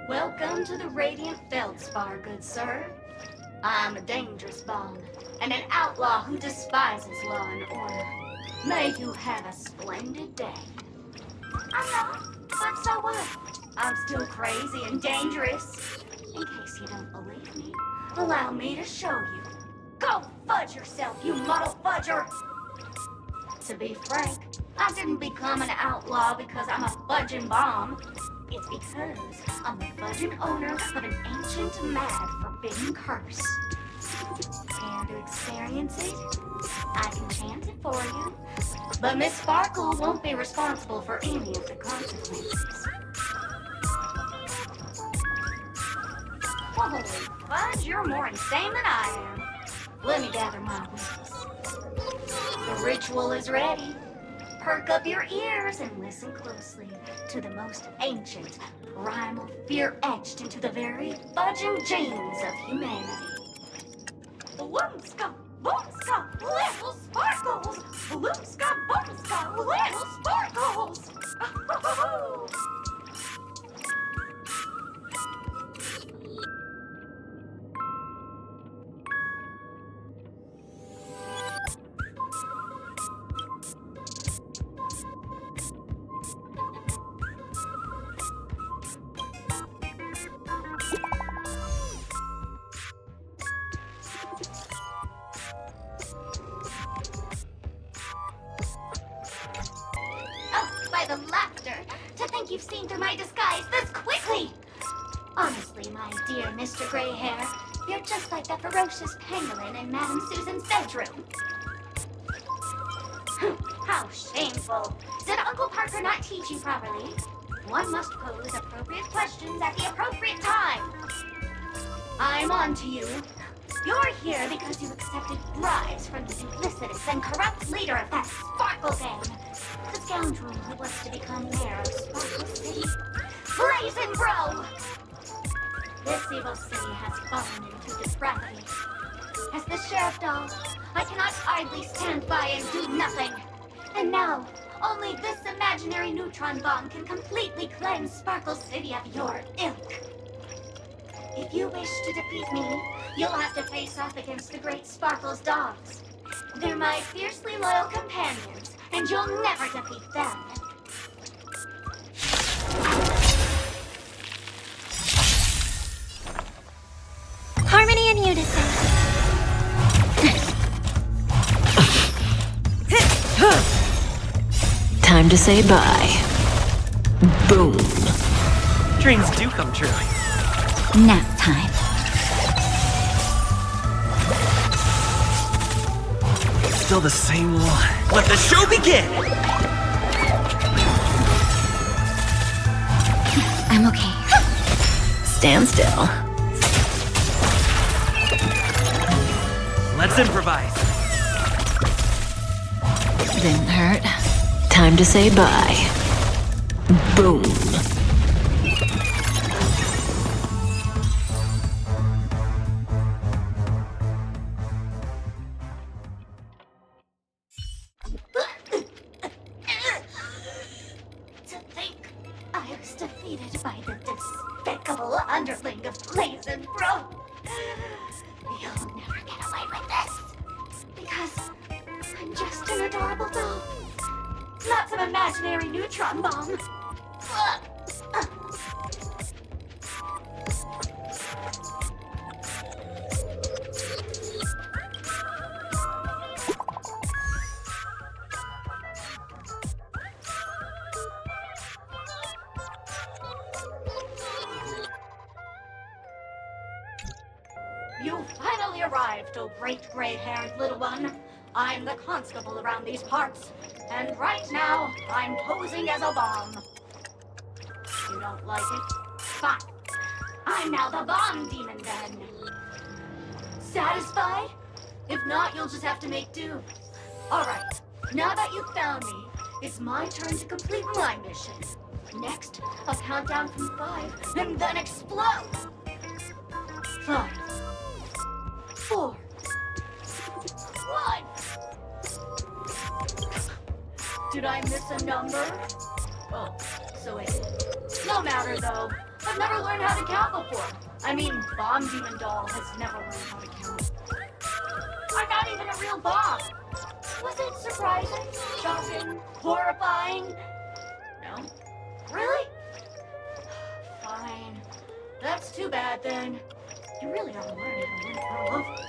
Welcome to the Radiant Feldspar, good sir. I'm a dangerous bomb, and an outlaw who despises law and order. May you have a splendid day. I'm not, but so what? I'm still crazy and dangerous. In case you don't believe me, allow me to show you. Go fudge yourself, you muddle fudger! To be frank, I didn't become an outlaw because I'm a fudging bomb. It's because I'm the fudging owner of an ancient, mad, forbidden curse. Care to experience it? I can chant it for you. But Miss Sparkle won't be responsible for any of the consequences. Holy fudge, you're more insane than I am. Let me gather my wits. The ritual is ready. Perk up your ears and listen closely to the most ancient, primal fear etched into the very fudging genes of humanity. Bloomska, boomska, little sparkles! Bloomska, boomska, you've seen through my disguise this quickly! Honestly, my dear Mr. Greyhair, you're just like that ferocious pangolin in Madame Susan's bedroom. How shameful! Did Uncle Parker not teach you properly? One must pose appropriate questions at the appropriate time. I'm on to you. You're here because you accepted bribes from the duplicitous and corrupt leader of that Sparkle gang. The scoundrel who was to become mayor of Sparkle City. Blazin' Bro! This evil city has fallen into depravity. As the sheriff doll, I cannot idly stand by and do nothing. And now, only this imaginary neutron bomb can completely cleanse Sparkle City of your ilk. If you wish to defeat me, you'll have to face off against the great Sparkle's dogs. They're my fiercely loyal companions, and you'll never defeat them.
Harmony and unison.
Time to say bye. Boom.
Dreams do come true.
Nap time.
Still the same one. Let the show begin!
I'm okay.
Stand still.
Let's improvise.
Didn't hurt. Time to say bye. Boom.
To think I was defeated by the despicable underling of Blazin' Bro. You'll never get away with this. Because I'm just an adorable doll. Not some imaginary neutron bomb. You finally arrived, oh great gray-haired little one. I'm the constable around these parts, and right now, I'm posing as a bomb. You don't like it? Fine. I'm now the bomb demon then. Satisfied? If not, you'll just have to make do. Alright, now that you've found me, it's my turn to complete my mission. Next, I'll count down from 5, and then explode! 5, 4, 1. Did I miss a number? Oh, so it is. No matter though. I've never learned how to count before. I mean, Bomb Demon Doll has never learned how to count. I'm not even a real bomb. Was it surprising? Shocking? Horrifying? No? Really? Fine. That's too bad then. You really ought to learn how to win grow up.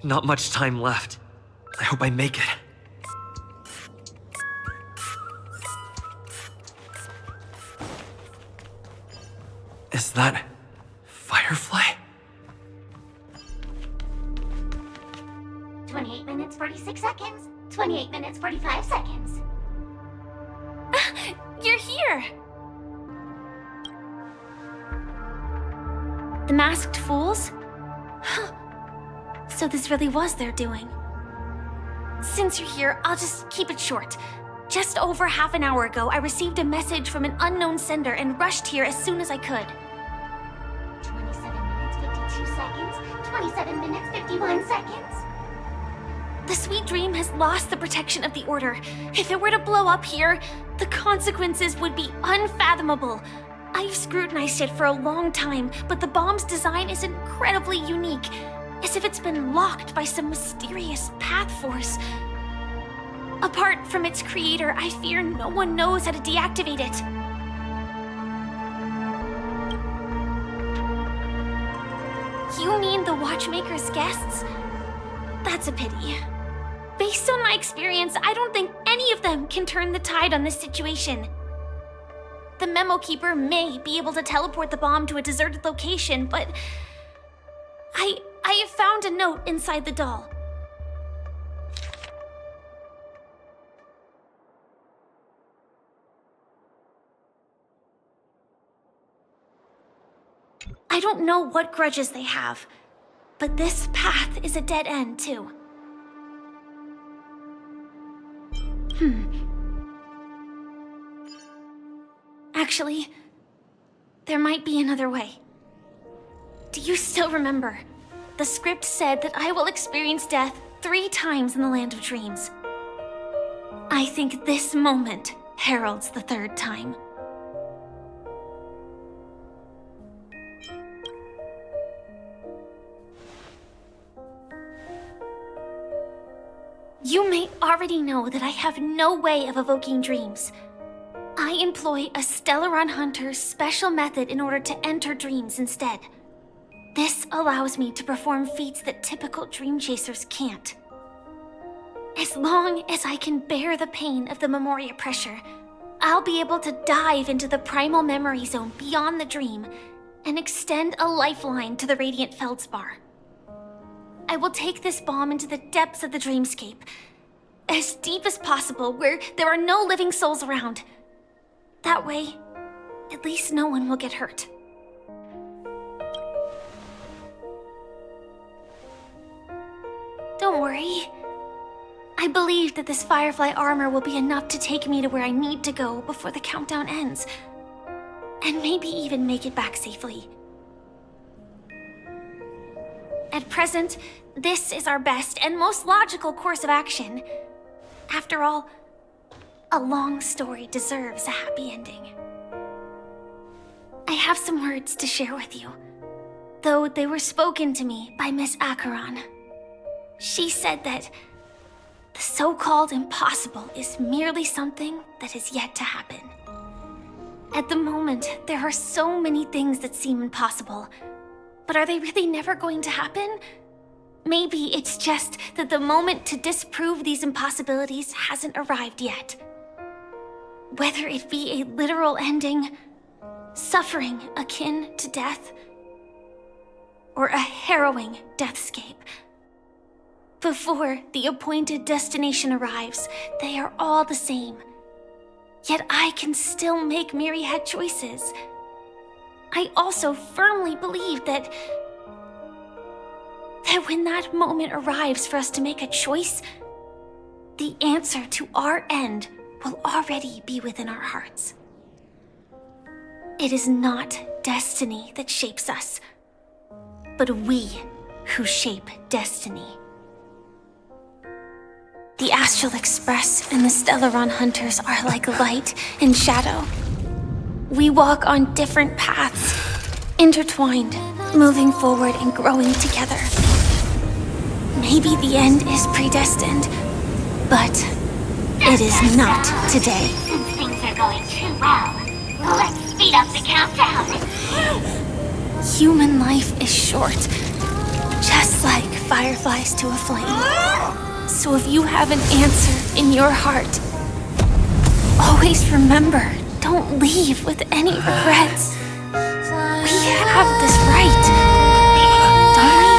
Not much time left. I hope I make it. Is that Firefly?
28 minutes, 46 seconds. 28 minutes, 45 seconds.
You're here! The masked fools? So this really was their doing. Since you're here, I'll just keep it short. Just over half an hour ago, I received a message from an unknown sender and rushed here as soon as I could.
27 minutes, 52 seconds. 27 minutes, 51 seconds.
The sweet dream has lost the protection of the Order. If it were to blow up here, the consequences would be unfathomable. I've scrutinized it for a long time, but the bomb's design is incredibly unique, as if it's been locked by some mysterious path force. Apart from its creator, I fear no one knows how to deactivate it. You mean the Watchmaker's guests? That's a pity. Based on my experience, I don't think any of them can turn the tide on this situation. The Memo Keeper may be able to teleport the bomb to a deserted location, but I have found a note inside the doll. I don't know what grudges they have, but this path is a dead end, too. Actually, there might be another way. Do you still remember? The script said that I will experience death 3 times in the Land of Dreams. I think this moment heralds the 3rd time. You may already know that I have no way of evoking dreams. I employ a Stellaron Hunter's special method in order to enter dreams instead. This allows me to perform feats that typical dream chasers can't. As long as I can bear the pain of the Memoria pressure, I'll be able to dive into the primal memory zone beyond the dream and extend a lifeline to the Radiant Feldspar. I will take this bomb into the depths of the dreamscape, as deep as possible where there are no living souls around. That way, at least no one will get hurt. Don't worry. I believe that this Firefly armor will be enough to take me to where I need to go before the countdown ends, and maybe even make it back safely. At present, this is our best and most logical course of action. After all, a long story deserves a happy ending. I have some words to share with you, though they were spoken to me by Miss Acheron. She said that the so-called impossible is merely something that is yet to happen. At the moment, there are so many things that seem impossible, but are they really never going to happen? Maybe it's just that the moment to disprove these impossibilities hasn't arrived yet. Whether it be a literal ending, suffering akin to death, or a harrowing deathscape. Before the appointed destination arrives, they are all the same. Yet I can still make myriad choices. I also firmly believe that when that moment arrives for us to make a choice, the answer to our end will already be within our hearts. It is not destiny that shapes us, but we who shape destiny. The Astral Express and the Stellaron Hunters are like light and shadow. We walk on different paths, intertwined, moving forward and growing together. Maybe the end is predestined, but it is not today.
Since things are going too well, let's speed up the countdown.
Human life is short, just like fireflies to a flame. So if you have an answer in your heart, always remember, don't leave with any regrets. We have this right, don't we?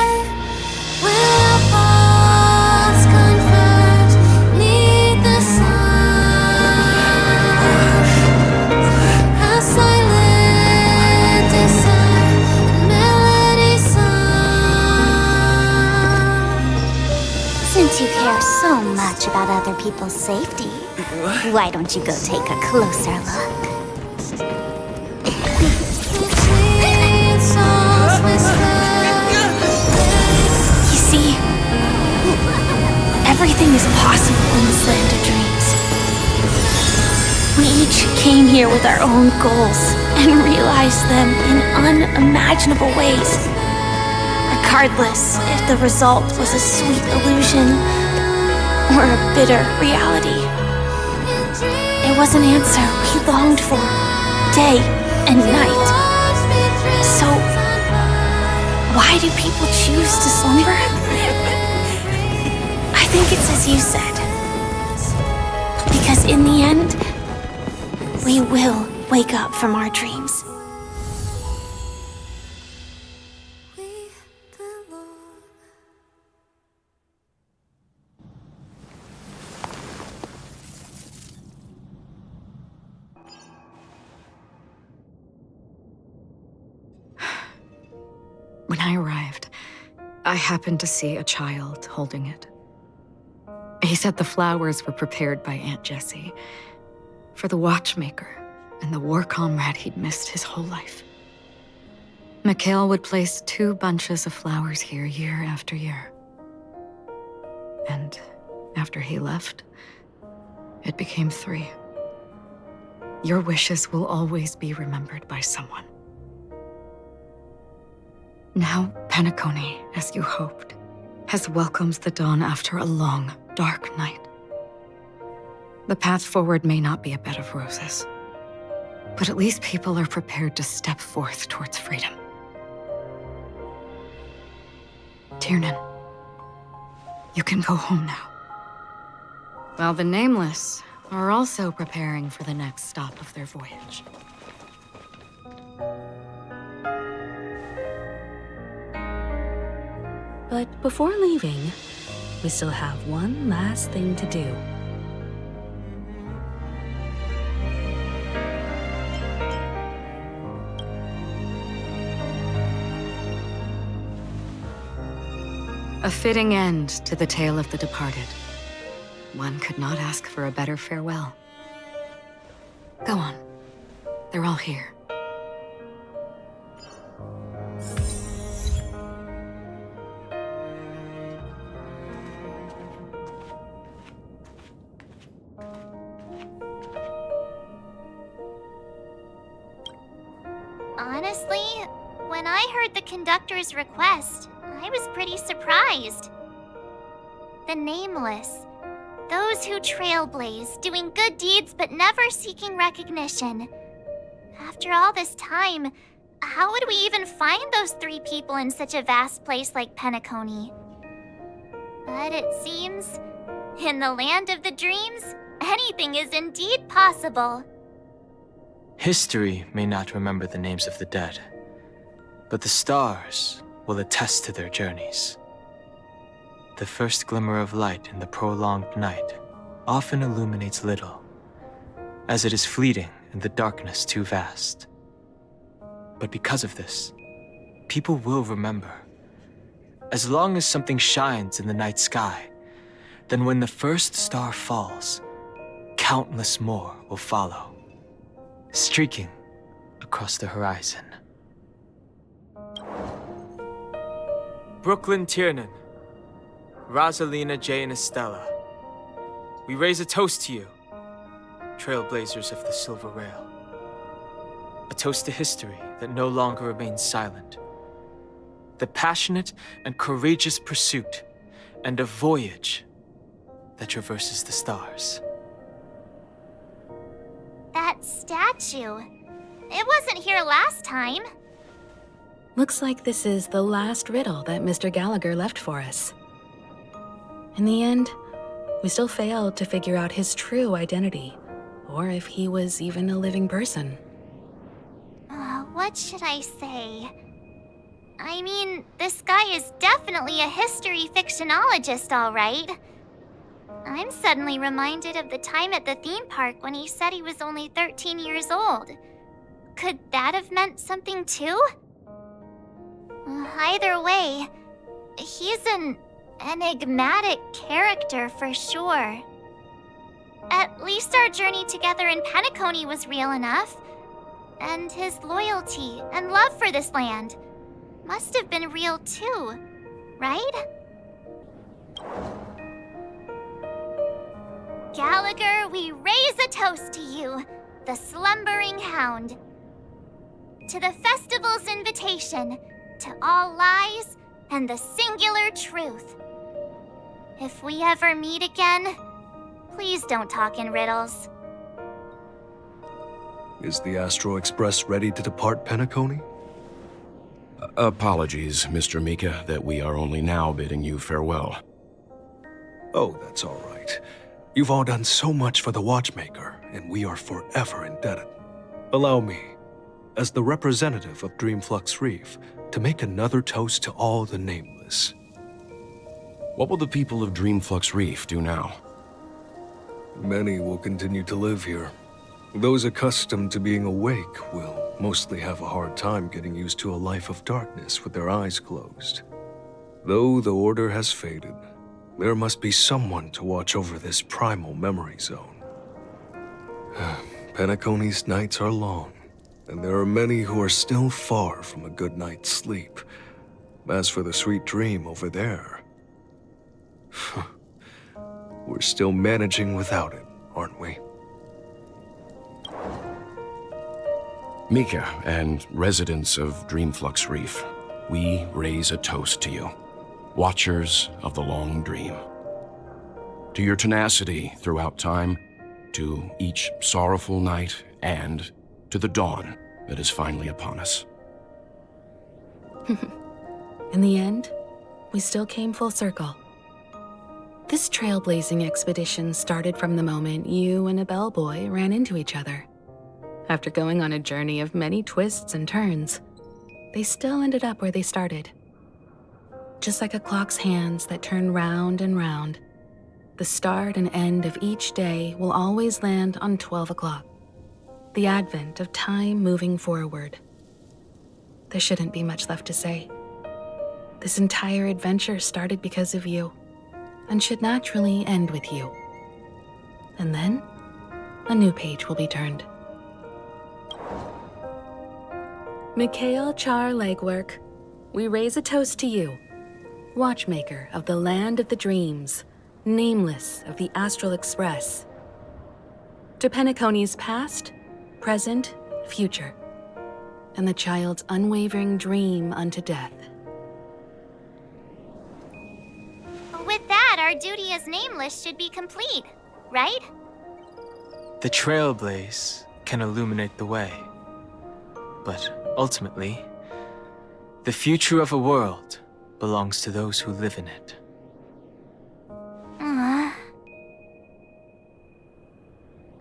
Since you care so much about other people's safety, why don't you go take a closer look?
You see, here with our own goals and realize them in unimaginable ways. Regardless if the result was a sweet illusion or a bitter reality. It was an answer we longed for, day and night. So, why do people choose to slumber? I think it's as you said. Because in the end, we will wake up from our dreams.
When I arrived, I happened to see a child holding it. He said the flowers were prepared by Aunt Jessie for the watchmaker and the war comrade he'd missed his whole life. Mikhail would place 2 bunches of flowers here year after year. And after he left, it became 3. Your wishes will always be remembered by someone. Now, Penacony, as you hoped, has welcomed the dawn after a long, dark night. The path forward may not be a bed of roses, but at least people are prepared to step forth towards freedom. Tiernan, you can go home now. While the Nameless are also preparing for the next stop of their voyage.
But before leaving, we still have one last thing to do.
A fitting end to the tale of the departed. One could not ask for a better farewell. Go on. They're all here.
Honestly, when I heard the conductor's request, I was pretty surprised. The Nameless. Those who trailblaze, doing good deeds but never seeking recognition. After all this time, how would we even find those 3 people in such a vast place like Penacony? But it seems, in the land of the dreams, anything is indeed possible.
History may not remember the names of the dead, but the stars will attest to their journeys. The first glimmer of light in the prolonged night often illuminates little, as it is fleeting and the darkness too vast. But because of this, people will remember. As long as something shines in the night sky, then when the first star falls, countless more will follow, streaking across the horizon. Brooklyn Tiernan, Rosalina J. and Estella, we raise a toast to you, trailblazers of the Silver Rail. A toast to history that no longer remains silent. The passionate and courageous pursuit, and a voyage that traverses the stars.
That statue. It wasn't here last time.
Looks like this is the last riddle that Mr. Gallagher left for us. In the end, we still failed to figure out his true identity, or if he was even a living person.
What should I say? I mean, this guy is definitely a history fictionologist, all right. I'm suddenly reminded of the time at the theme park when he said he was only 13 years old. Could that have meant something too? Either way, he's an enigmatic character for sure. At least our journey together in Penacony was real enough. And his loyalty and love for this land must have been real too, right? Gallagher, we raise a toast to you. the slumbering hound. To the festival's invitation, to all lies and the singular truth. If we ever meet again, please don't talk in riddles.
Is the Astro Express ready to depart Penacony?
Apologies, Mr. Mika, that we are only now bidding you farewell.
Oh, that's all right. You've all done so much for the Watchmaker, and we are forever indebted. Allow me, as the representative of Dreamflux Reef, to make another toast to all the nameless.
What will the people of Dreamflux Reef do now?
Many will continue to live here. Those accustomed to being awake will mostly have a hard time getting used to a life of darkness with their eyes closed. Though the order has faded, there must be someone to watch over this primal memory zone. Penacony's nights are long, and there are many who are still far from a good night's sleep. As for the sweet dream over there, we're still managing without it, aren't we?
Mika and residents of Dreamflux Reef, we raise a toast to you, watchers of the long dream. To your tenacity throughout time, to each sorrowful night, and to the dawn that is finally upon us.
In the end, we still came full circle. This trailblazing expedition started from the moment you and a bellboy ran into each other. After going on a journey of many twists and turns, they still ended up where they started. Just like a clock's hands that turn round and round, the start and end of each day will always land on 12 o'clock, the advent of time moving forward. There shouldn't be much left to say. This entire adventure started because of you, and should naturally end with you. And then, a new page will be turned. Mikhail Char Legwork, we raise a toast to you, watchmaker of the land of the dreams, nameless of the Astral Express. To Penacony's past, present, future, and the child's unwavering dream unto death.
With that, our duty as nameless should be complete, right?
The trailblaze can illuminate the way. But ultimately, the future of a world belongs to those who live in it.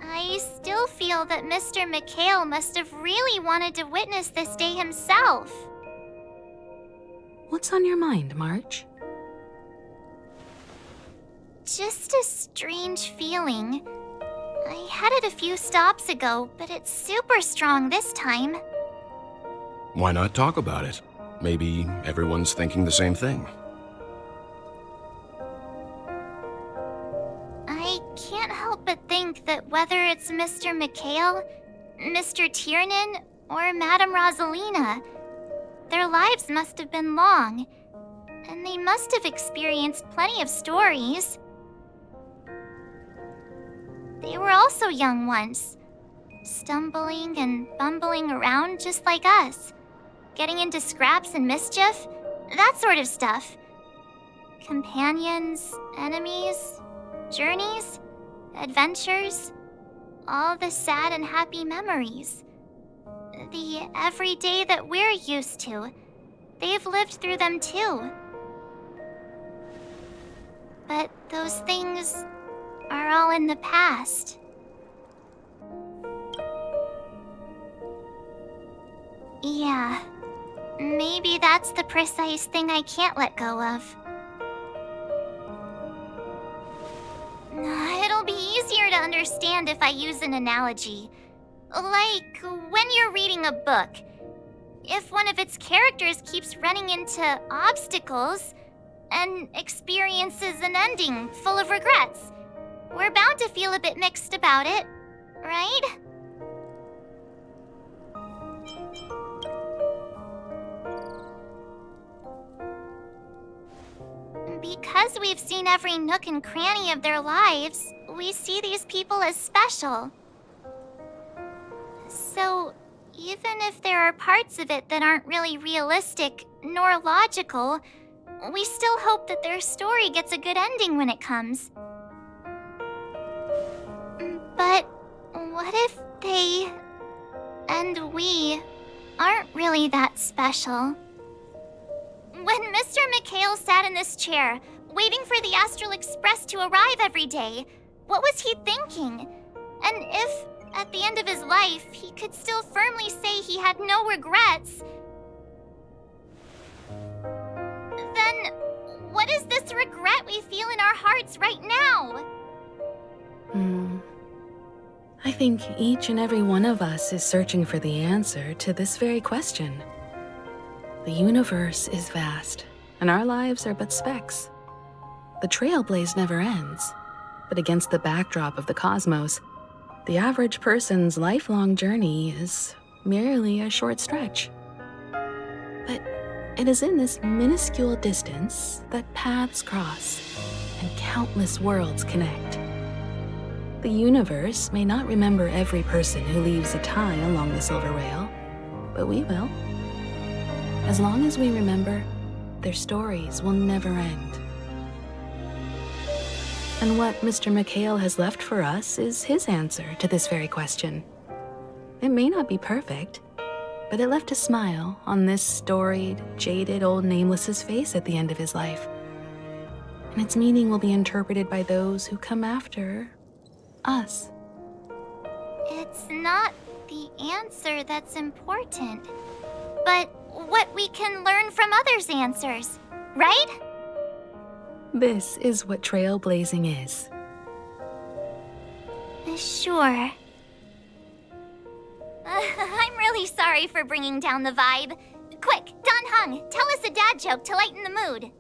I still feel that Mr. Mikhail must have really wanted to witness this day himself.
What's on your mind, March?
Just a strange feeling. I had it a few stops ago, but it's super strong this time.
Why not talk about it? Maybe everyone's thinking the same thing.
I can't help but think that whether it's Mr. Mikhail, Mr. Tiernan, or Madame Rosalina, their lives must have been long, and they must have experienced plenty of stories. They were also young once, stumbling and bumbling around just like us, getting into scraps and mischief, that sort of stuff. Companions, enemies, journeys, adventures, all the sad and happy memories. The everyday that we're used to, they've lived through them too. But those things are all in the past. Yeah, maybe that's the precise thing I can't let go of. It'll be easier to understand if I use an analogy. Like when you're reading a book. If one of its characters keeps running into obstacles and experiences an ending full of regrets, we're bound to feel a bit mixed about it, right? Because we've seen every nook and cranny of their lives, we see these people as special. even if there are parts of it that aren't really realistic nor logical, we still hope that their story gets a good ending when it comes. But what if they and we aren't really that special? When Mr. McHale sat in this chair, waiting for the Astral Express to arrive every day, what was he thinking? And if, at the end of his life, he could still firmly say he had no regrets, then what is this regret we feel in our hearts right now?
I think each and every one of us is searching for the answer to this very question. The universe is vast, and our lives are but specks. The trailblaze never ends, but against the backdrop of the cosmos, the average person's lifelong journey is merely a short stretch. But it is in this minuscule distance that paths cross and countless worlds connect. The universe may not remember every person who leaves a tie along the silver rail, but we will. As long as we remember, their stories will never end. And what Mr. McHale has left for us is his answer to this very question. It may not be perfect, but it left a smile on this storied, jaded old Nameless's face at the end of his life. And its meaning will be interpreted by those who come after us.
It's not the answer that's important, but what we can learn from others' answers, right?
This is what trailblazing is.
Sure. I'm really sorry for bringing down the vibe. Quick, Don Hung, tell us a dad joke to lighten the mood.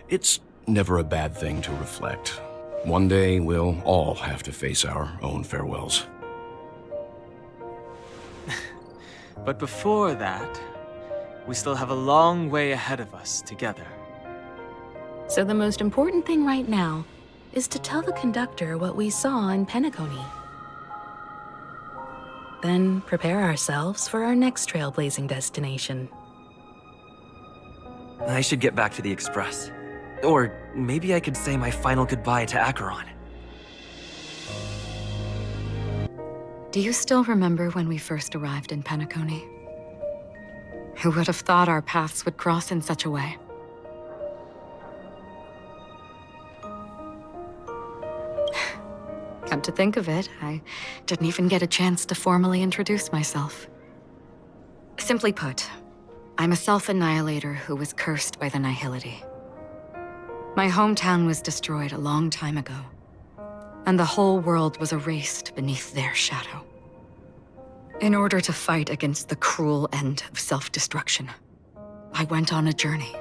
It's never a bad thing to reflect. One day, we'll all have to face our own farewells.
But before that, we still have a long way ahead of us together.
So the most important thing right now is to tell the conductor what we saw in Penacony. Then prepare ourselves for our next trailblazing destination.
I should get back to the Express. Or maybe I could say my final goodbye to Acheron.
Do you still remember when we first arrived in Penacony? Who would have thought our paths would cross in such a way? Come to think of it, I didn't even get a chance to formally introduce myself. Simply put, I'm a self-annihilator who was cursed by the Nihility. My hometown was destroyed a long time ago, and the whole world was erased beneath their shadow. In order to fight against the cruel end of self-destruction, I went on a journey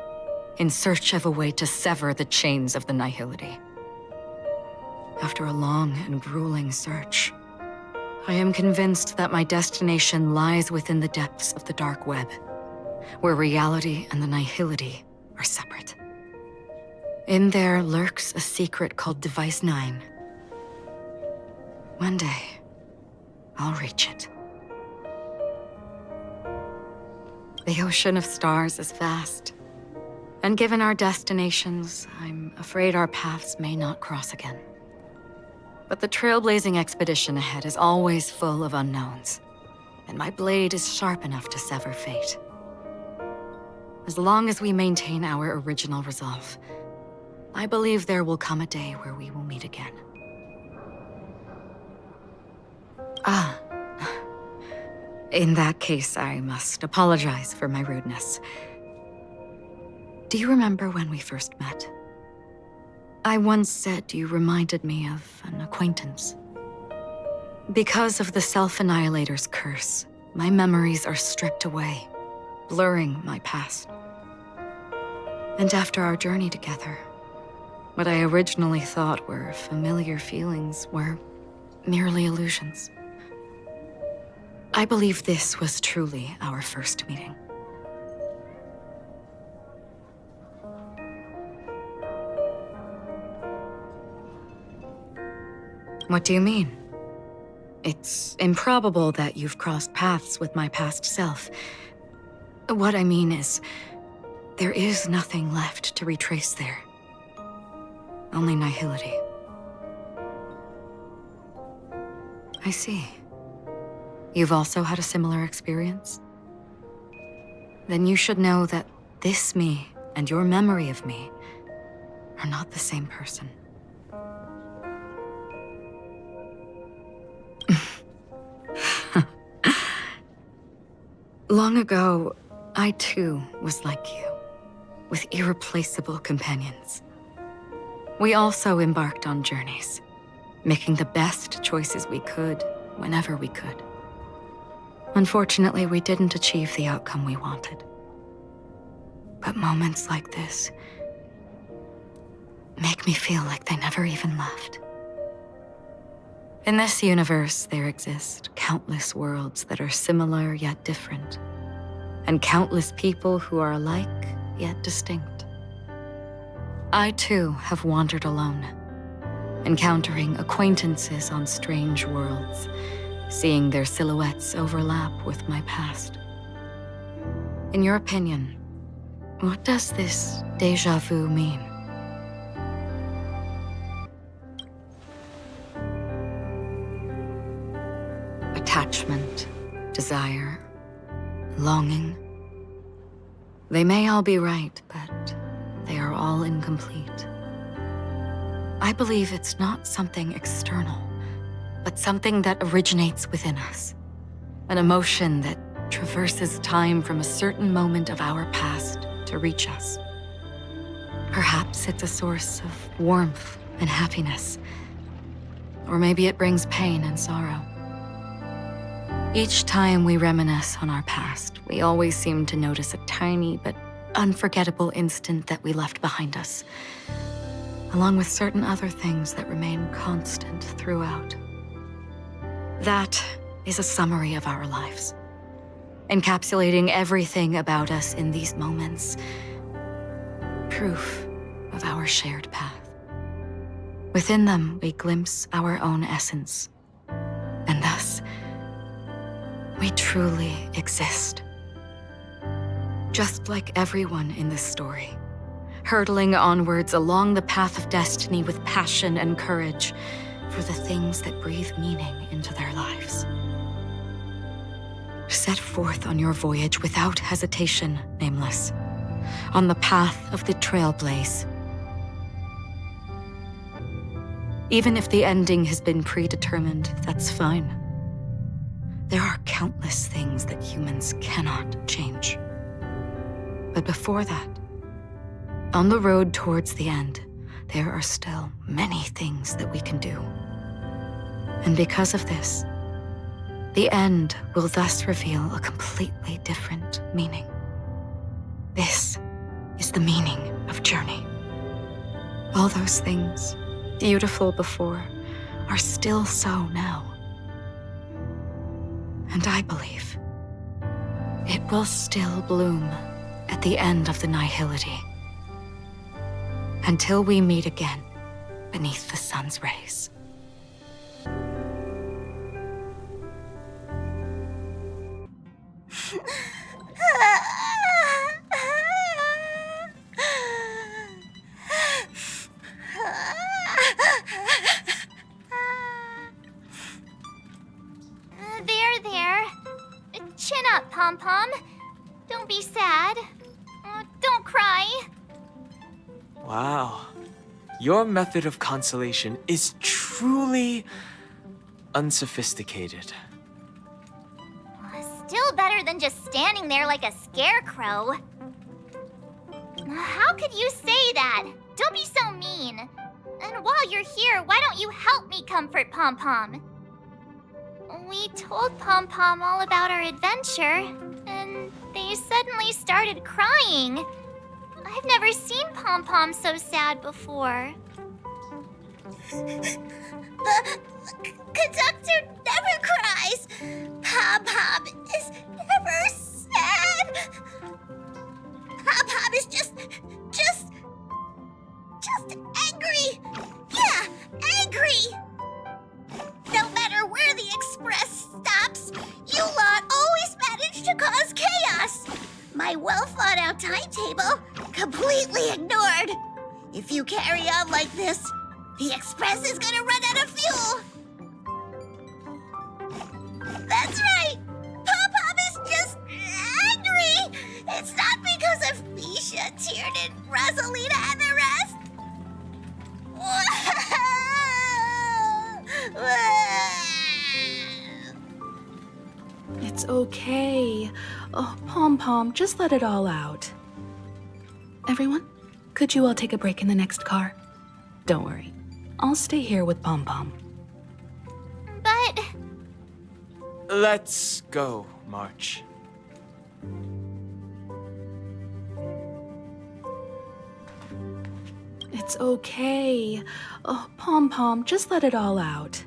in search of a way to sever the chains of the Nihility. After a long and grueling search, I am convinced that my destination lies within the depths of the dark web, where reality and the Nihility are separate. In there lurks a secret called Device 9. One day, I'll reach it. The ocean of stars is vast, and given our destinations, I'm afraid our paths may not cross again. But the trailblazing expedition ahead is always full of unknowns, and my blade is sharp enough to sever fate. As long as we maintain our original resolve, I believe there will come a day where we will meet again. In that case, I must apologize for my rudeness. Do you remember when we first met? I once said you reminded me of an acquaintance. Because of the Self-Annihilator's curse, my memories are stripped away, blurring my past. And after our journey together, what I originally thought were familiar feelings were merely illusions. I believe this was truly our first meeting. What do you mean? It's improbable that you've crossed paths with my past self. What I mean is, there is nothing left to retrace there. Only nihility. I see. You've also had a similar experience? Then you should know that this me and your memory of me are not the same person. Long ago, I too was like you, with irreplaceable companions. We also embarked on journeys, making the best choices we could, whenever we could. Unfortunately, we didn't achieve the outcome we wanted. But moments like this make me feel like they never even left. In this universe, there exist countless worlds that are similar yet different, and countless people who are alike yet distinct. I too have wandered alone, encountering acquaintances on strange worlds, seeing their silhouettes overlap with my past. In your opinion, what does this déjà vu mean? Attachment, desire, longing. They may all be right, but they are all incomplete. I believe it's not something external, but something that originates within us. An emotion that traverses time from a certain moment of our past to reach us. Perhaps it's a source of warmth and happiness. Or maybe it brings pain and sorrow. Each time we reminisce on our past, we always seem to notice a tiny but unforgettable instant that we left behind us, along with certain other things that remain constant throughout. That is a summary of our lives, encapsulating everything about us in these moments. Proof of our shared path. Within them, we glimpse our own essence, and thus, we truly exist. Just like everyone in this story, hurtling onwards along the path of destiny with passion and courage for the things that breathe meaning into their lives. Set forth on your voyage without hesitation, Nameless, on the path of the Trailblaze. Even if the ending has been predetermined, that's fine. There are countless things that humans cannot change. But before that, on the road towards the end, there are still many things that we can do. And because of this, the end will thus reveal a completely different meaning. This is the meaning of journey. All those things, beautiful before, are still so now. And I believe it will still bloom at the end of the nihility, until we meet again beneath the sun's rays.
There. Chin up, Pom-Pom. Don't be sad. Don't cry.
Wow. Your method of consolation is truly unsophisticated.
Still better than just standing there like a scarecrow. How could you say that? Don't be so mean. And while you're here, why don't you help me comfort Pom-Pom? We told Pom-Pom all about our adventure, and they suddenly started crying. I've never seen Pom-Pom so sad before.
The conductor never cries. Pom-Pom is never sad. Pom-Pom is just angry. Yeah, angry.
completely ignored. If you carry on like this, the Express is gonna run out of fuel. That's right. Pom-Pom is just angry. It's not because of Misha, Tiernan, Rosalina, and the rest.
It's okay. Oh, Pom-Pom, just let it all out. Everyone, could you all take a break in the next car? Don't worry. I'll stay here with Pom-Pom.
But...
Let's go, March.
It's okay. Oh, Pom-Pom, just let it all out.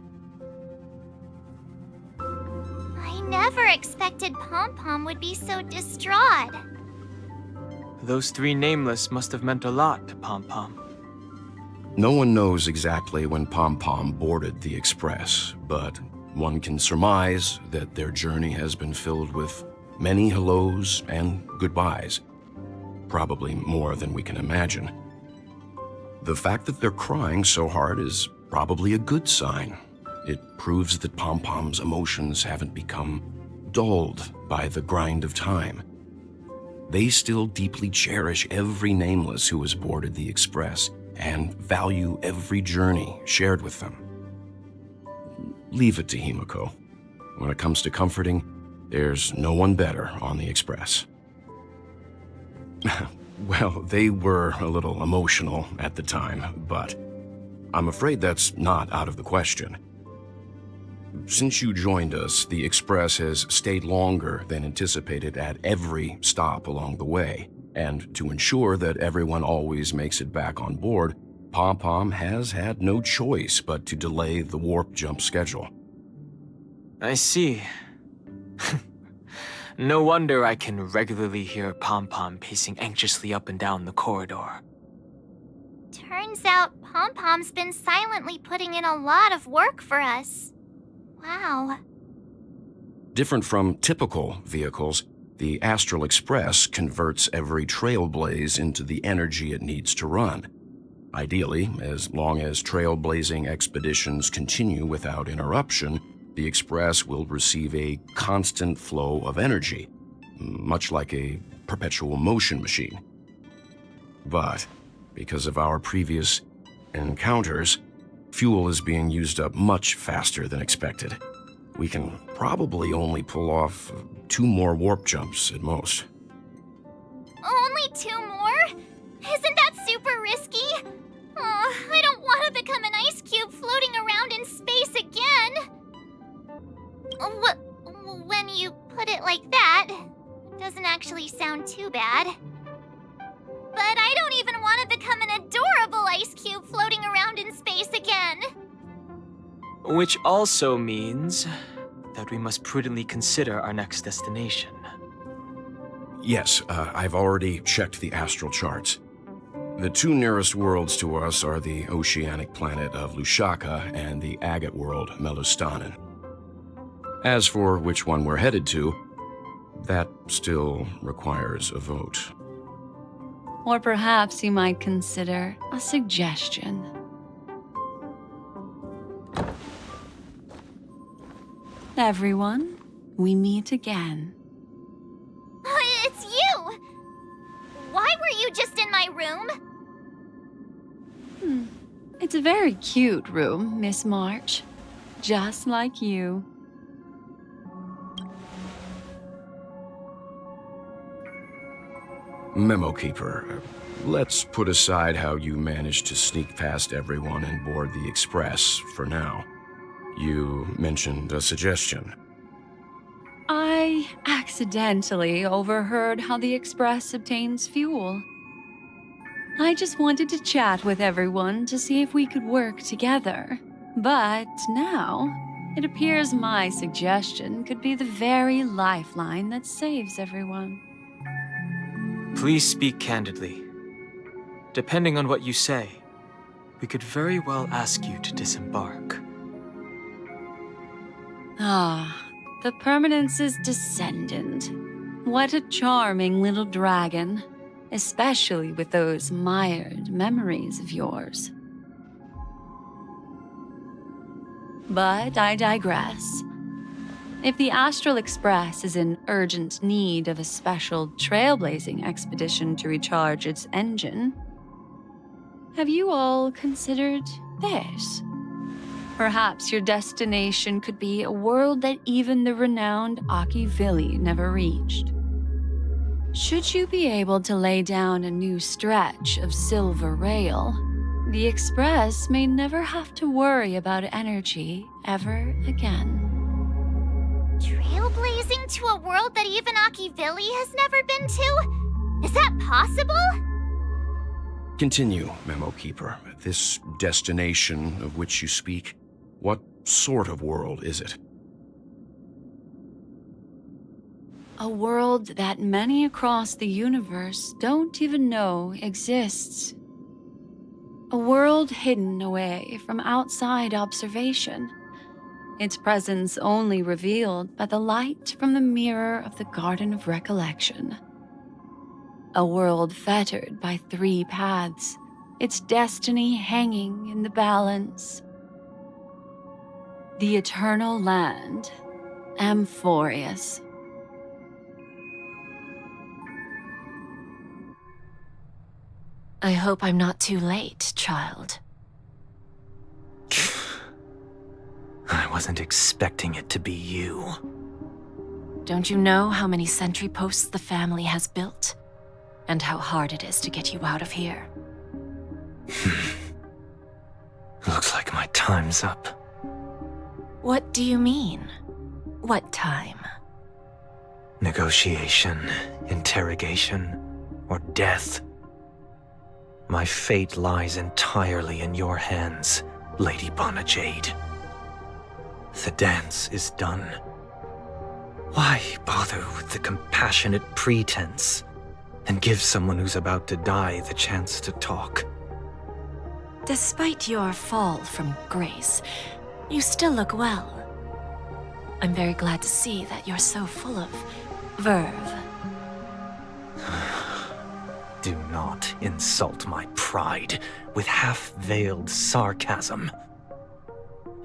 I never expected Pom-Pom would be so distraught.
Those three nameless must have meant a lot to Pom-Pom.
No one knows exactly when Pom-Pom boarded the Express, but one can surmise that their journey has been filled with many hellos and goodbyes. Probably more than we can imagine. The fact that they're crying so hard is probably a good sign. It proves that Pom-Pom's emotions haven't become dulled by the grind of time. They still deeply cherish every nameless who has boarded the Express and value every journey shared with them. Leave it to Himiko. When it comes to comforting, there's no one better on the Express. Well, they were a little emotional at the time, but I'm afraid that's not out of the question. Since you joined us, the Express has stayed longer than anticipated at every stop along the way. And to ensure that everyone always makes it back on board, Pom-Pom has had no choice but to delay the warp jump schedule.
I see. No wonder I can regularly hear Pom-Pom pacing anxiously up and down the corridor.
Turns out Pom-Pom's been silently putting in a lot of work for us. Wow.
Different from typical vehicles, the Astral Express converts every trailblaze into the energy it needs to run. Ideally, as long as trailblazing expeditions continue without interruption, the Express will receive a constant flow of energy, much like a perpetual motion machine. But because of our previous encounters, fuel is being used up much faster than expected. We can probably only pull off 2 more warp jumps at most.
Only 2 more? Isn't that super risky? Oh, I don't want to become an ice cube floating around in space again. When you put it like that, it doesn't actually sound too bad. But I don't even want to become an adorable ice cube floating around in space again.
Which also means that we must prudently consider our next destination.
Yes, I've already checked the astral charts. The 2 nearest worlds to us are the oceanic planet of Lushaka and the agate world, Melustanen. As for which one we're headed to, that still requires a vote.
Or perhaps you might consider a suggestion. Everyone, we meet again.
It's you! Why were you just in my room?
It's a very cute room, Miss March. Just like you.
Memo Keeper, let's put aside how you managed to sneak past everyone and board the Express for now. You mentioned a suggestion.
I accidentally overheard how the Express obtains fuel. I just wanted to chat with everyone to see if we could work together. But now, it appears my suggestion could be the very lifeline that saves everyone.
Please speak candidly. Depending on what you say, we could very well ask you to disembark.
Ah, the Permanence's descendant. What a charming little dragon. especially with those mired memories of yours. But I digress. If the Astral Express is in urgent need of a special trailblazing expedition to recharge its engine, have you all considered this? Perhaps your destination could be a world that even the renowned Akivili never reached. Should you be able to lay down a new stretch of silver rail, the Express may never have to worry about energy ever again.
Trailblazing to a world that even Akivili has never been to? Is that possible?
Continue, Memo Keeper. This destination of which you speak, what sort of world is it?
A world that many across the universe don't even know exists. A world hidden away from outside observation. Its presence only revealed by the light from the mirror of the Garden of Recollection. A world fettered by 3 paths, its destiny hanging in the balance. The Eternal Land, Amphorius.
I hope I'm not too late, child.
I wasn't expecting it to be you.
Don't you know how many sentry posts the family has built? And how hard it is to get you out of here?
Looks like my time's up.
What do you mean? What time?
Negotiation, interrogation, or death. My fate lies entirely in your hands, Lady Bonajade. The dance is done. Why bother with the compassionate pretense and give someone who's about to die the chance to talk?
Despite your fall from grace, you still look well. I'm very glad to see that you're so full of verve.
Do not insult my pride with half-veiled sarcasm.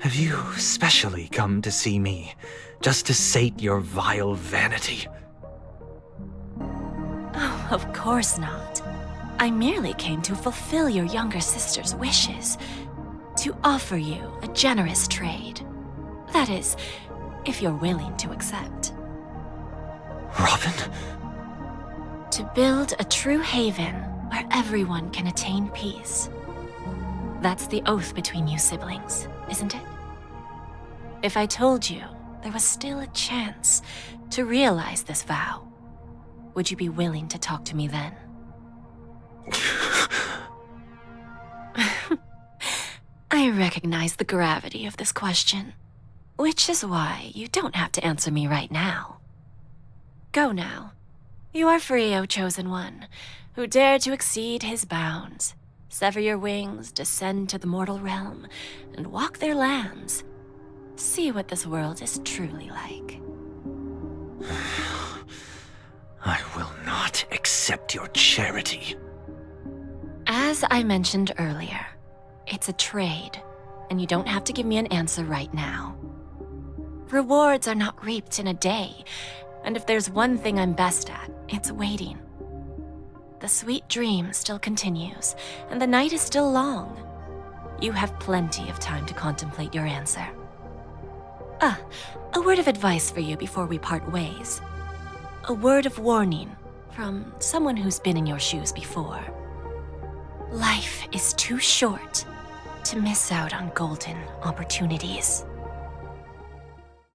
Have you specially come to see me just to sate your vile vanity?
Oh, of course not. I merely came to fulfill your younger sister's wishes, to offer you a generous trade. That is, if you're willing to accept.
Robin?
To build a true haven where everyone can attain peace. That's the oath between you siblings, isn't it? If I told you there was still a chance to realize this vow, would you be willing to talk to me then? I recognize the gravity of this question, which is why you don't have to answer me right now. Go now. You are free, O Chosen One, who dare to exceed his bounds, sever your wings, descend to the mortal realm, and walk their lands. See what this world is truly like.
I will not accept your charity.
As I mentioned earlier, it's a trade, and you don't have to give me an answer right now. Rewards are not reaped in a day, and if there's one thing I'm best at, it's waiting. The sweet dream still continues, and the night is still long. You have plenty of time to contemplate your answer. A word of advice for you before we part ways. A word of warning from someone who's been in your shoes before. Life is too short to miss out on golden opportunities.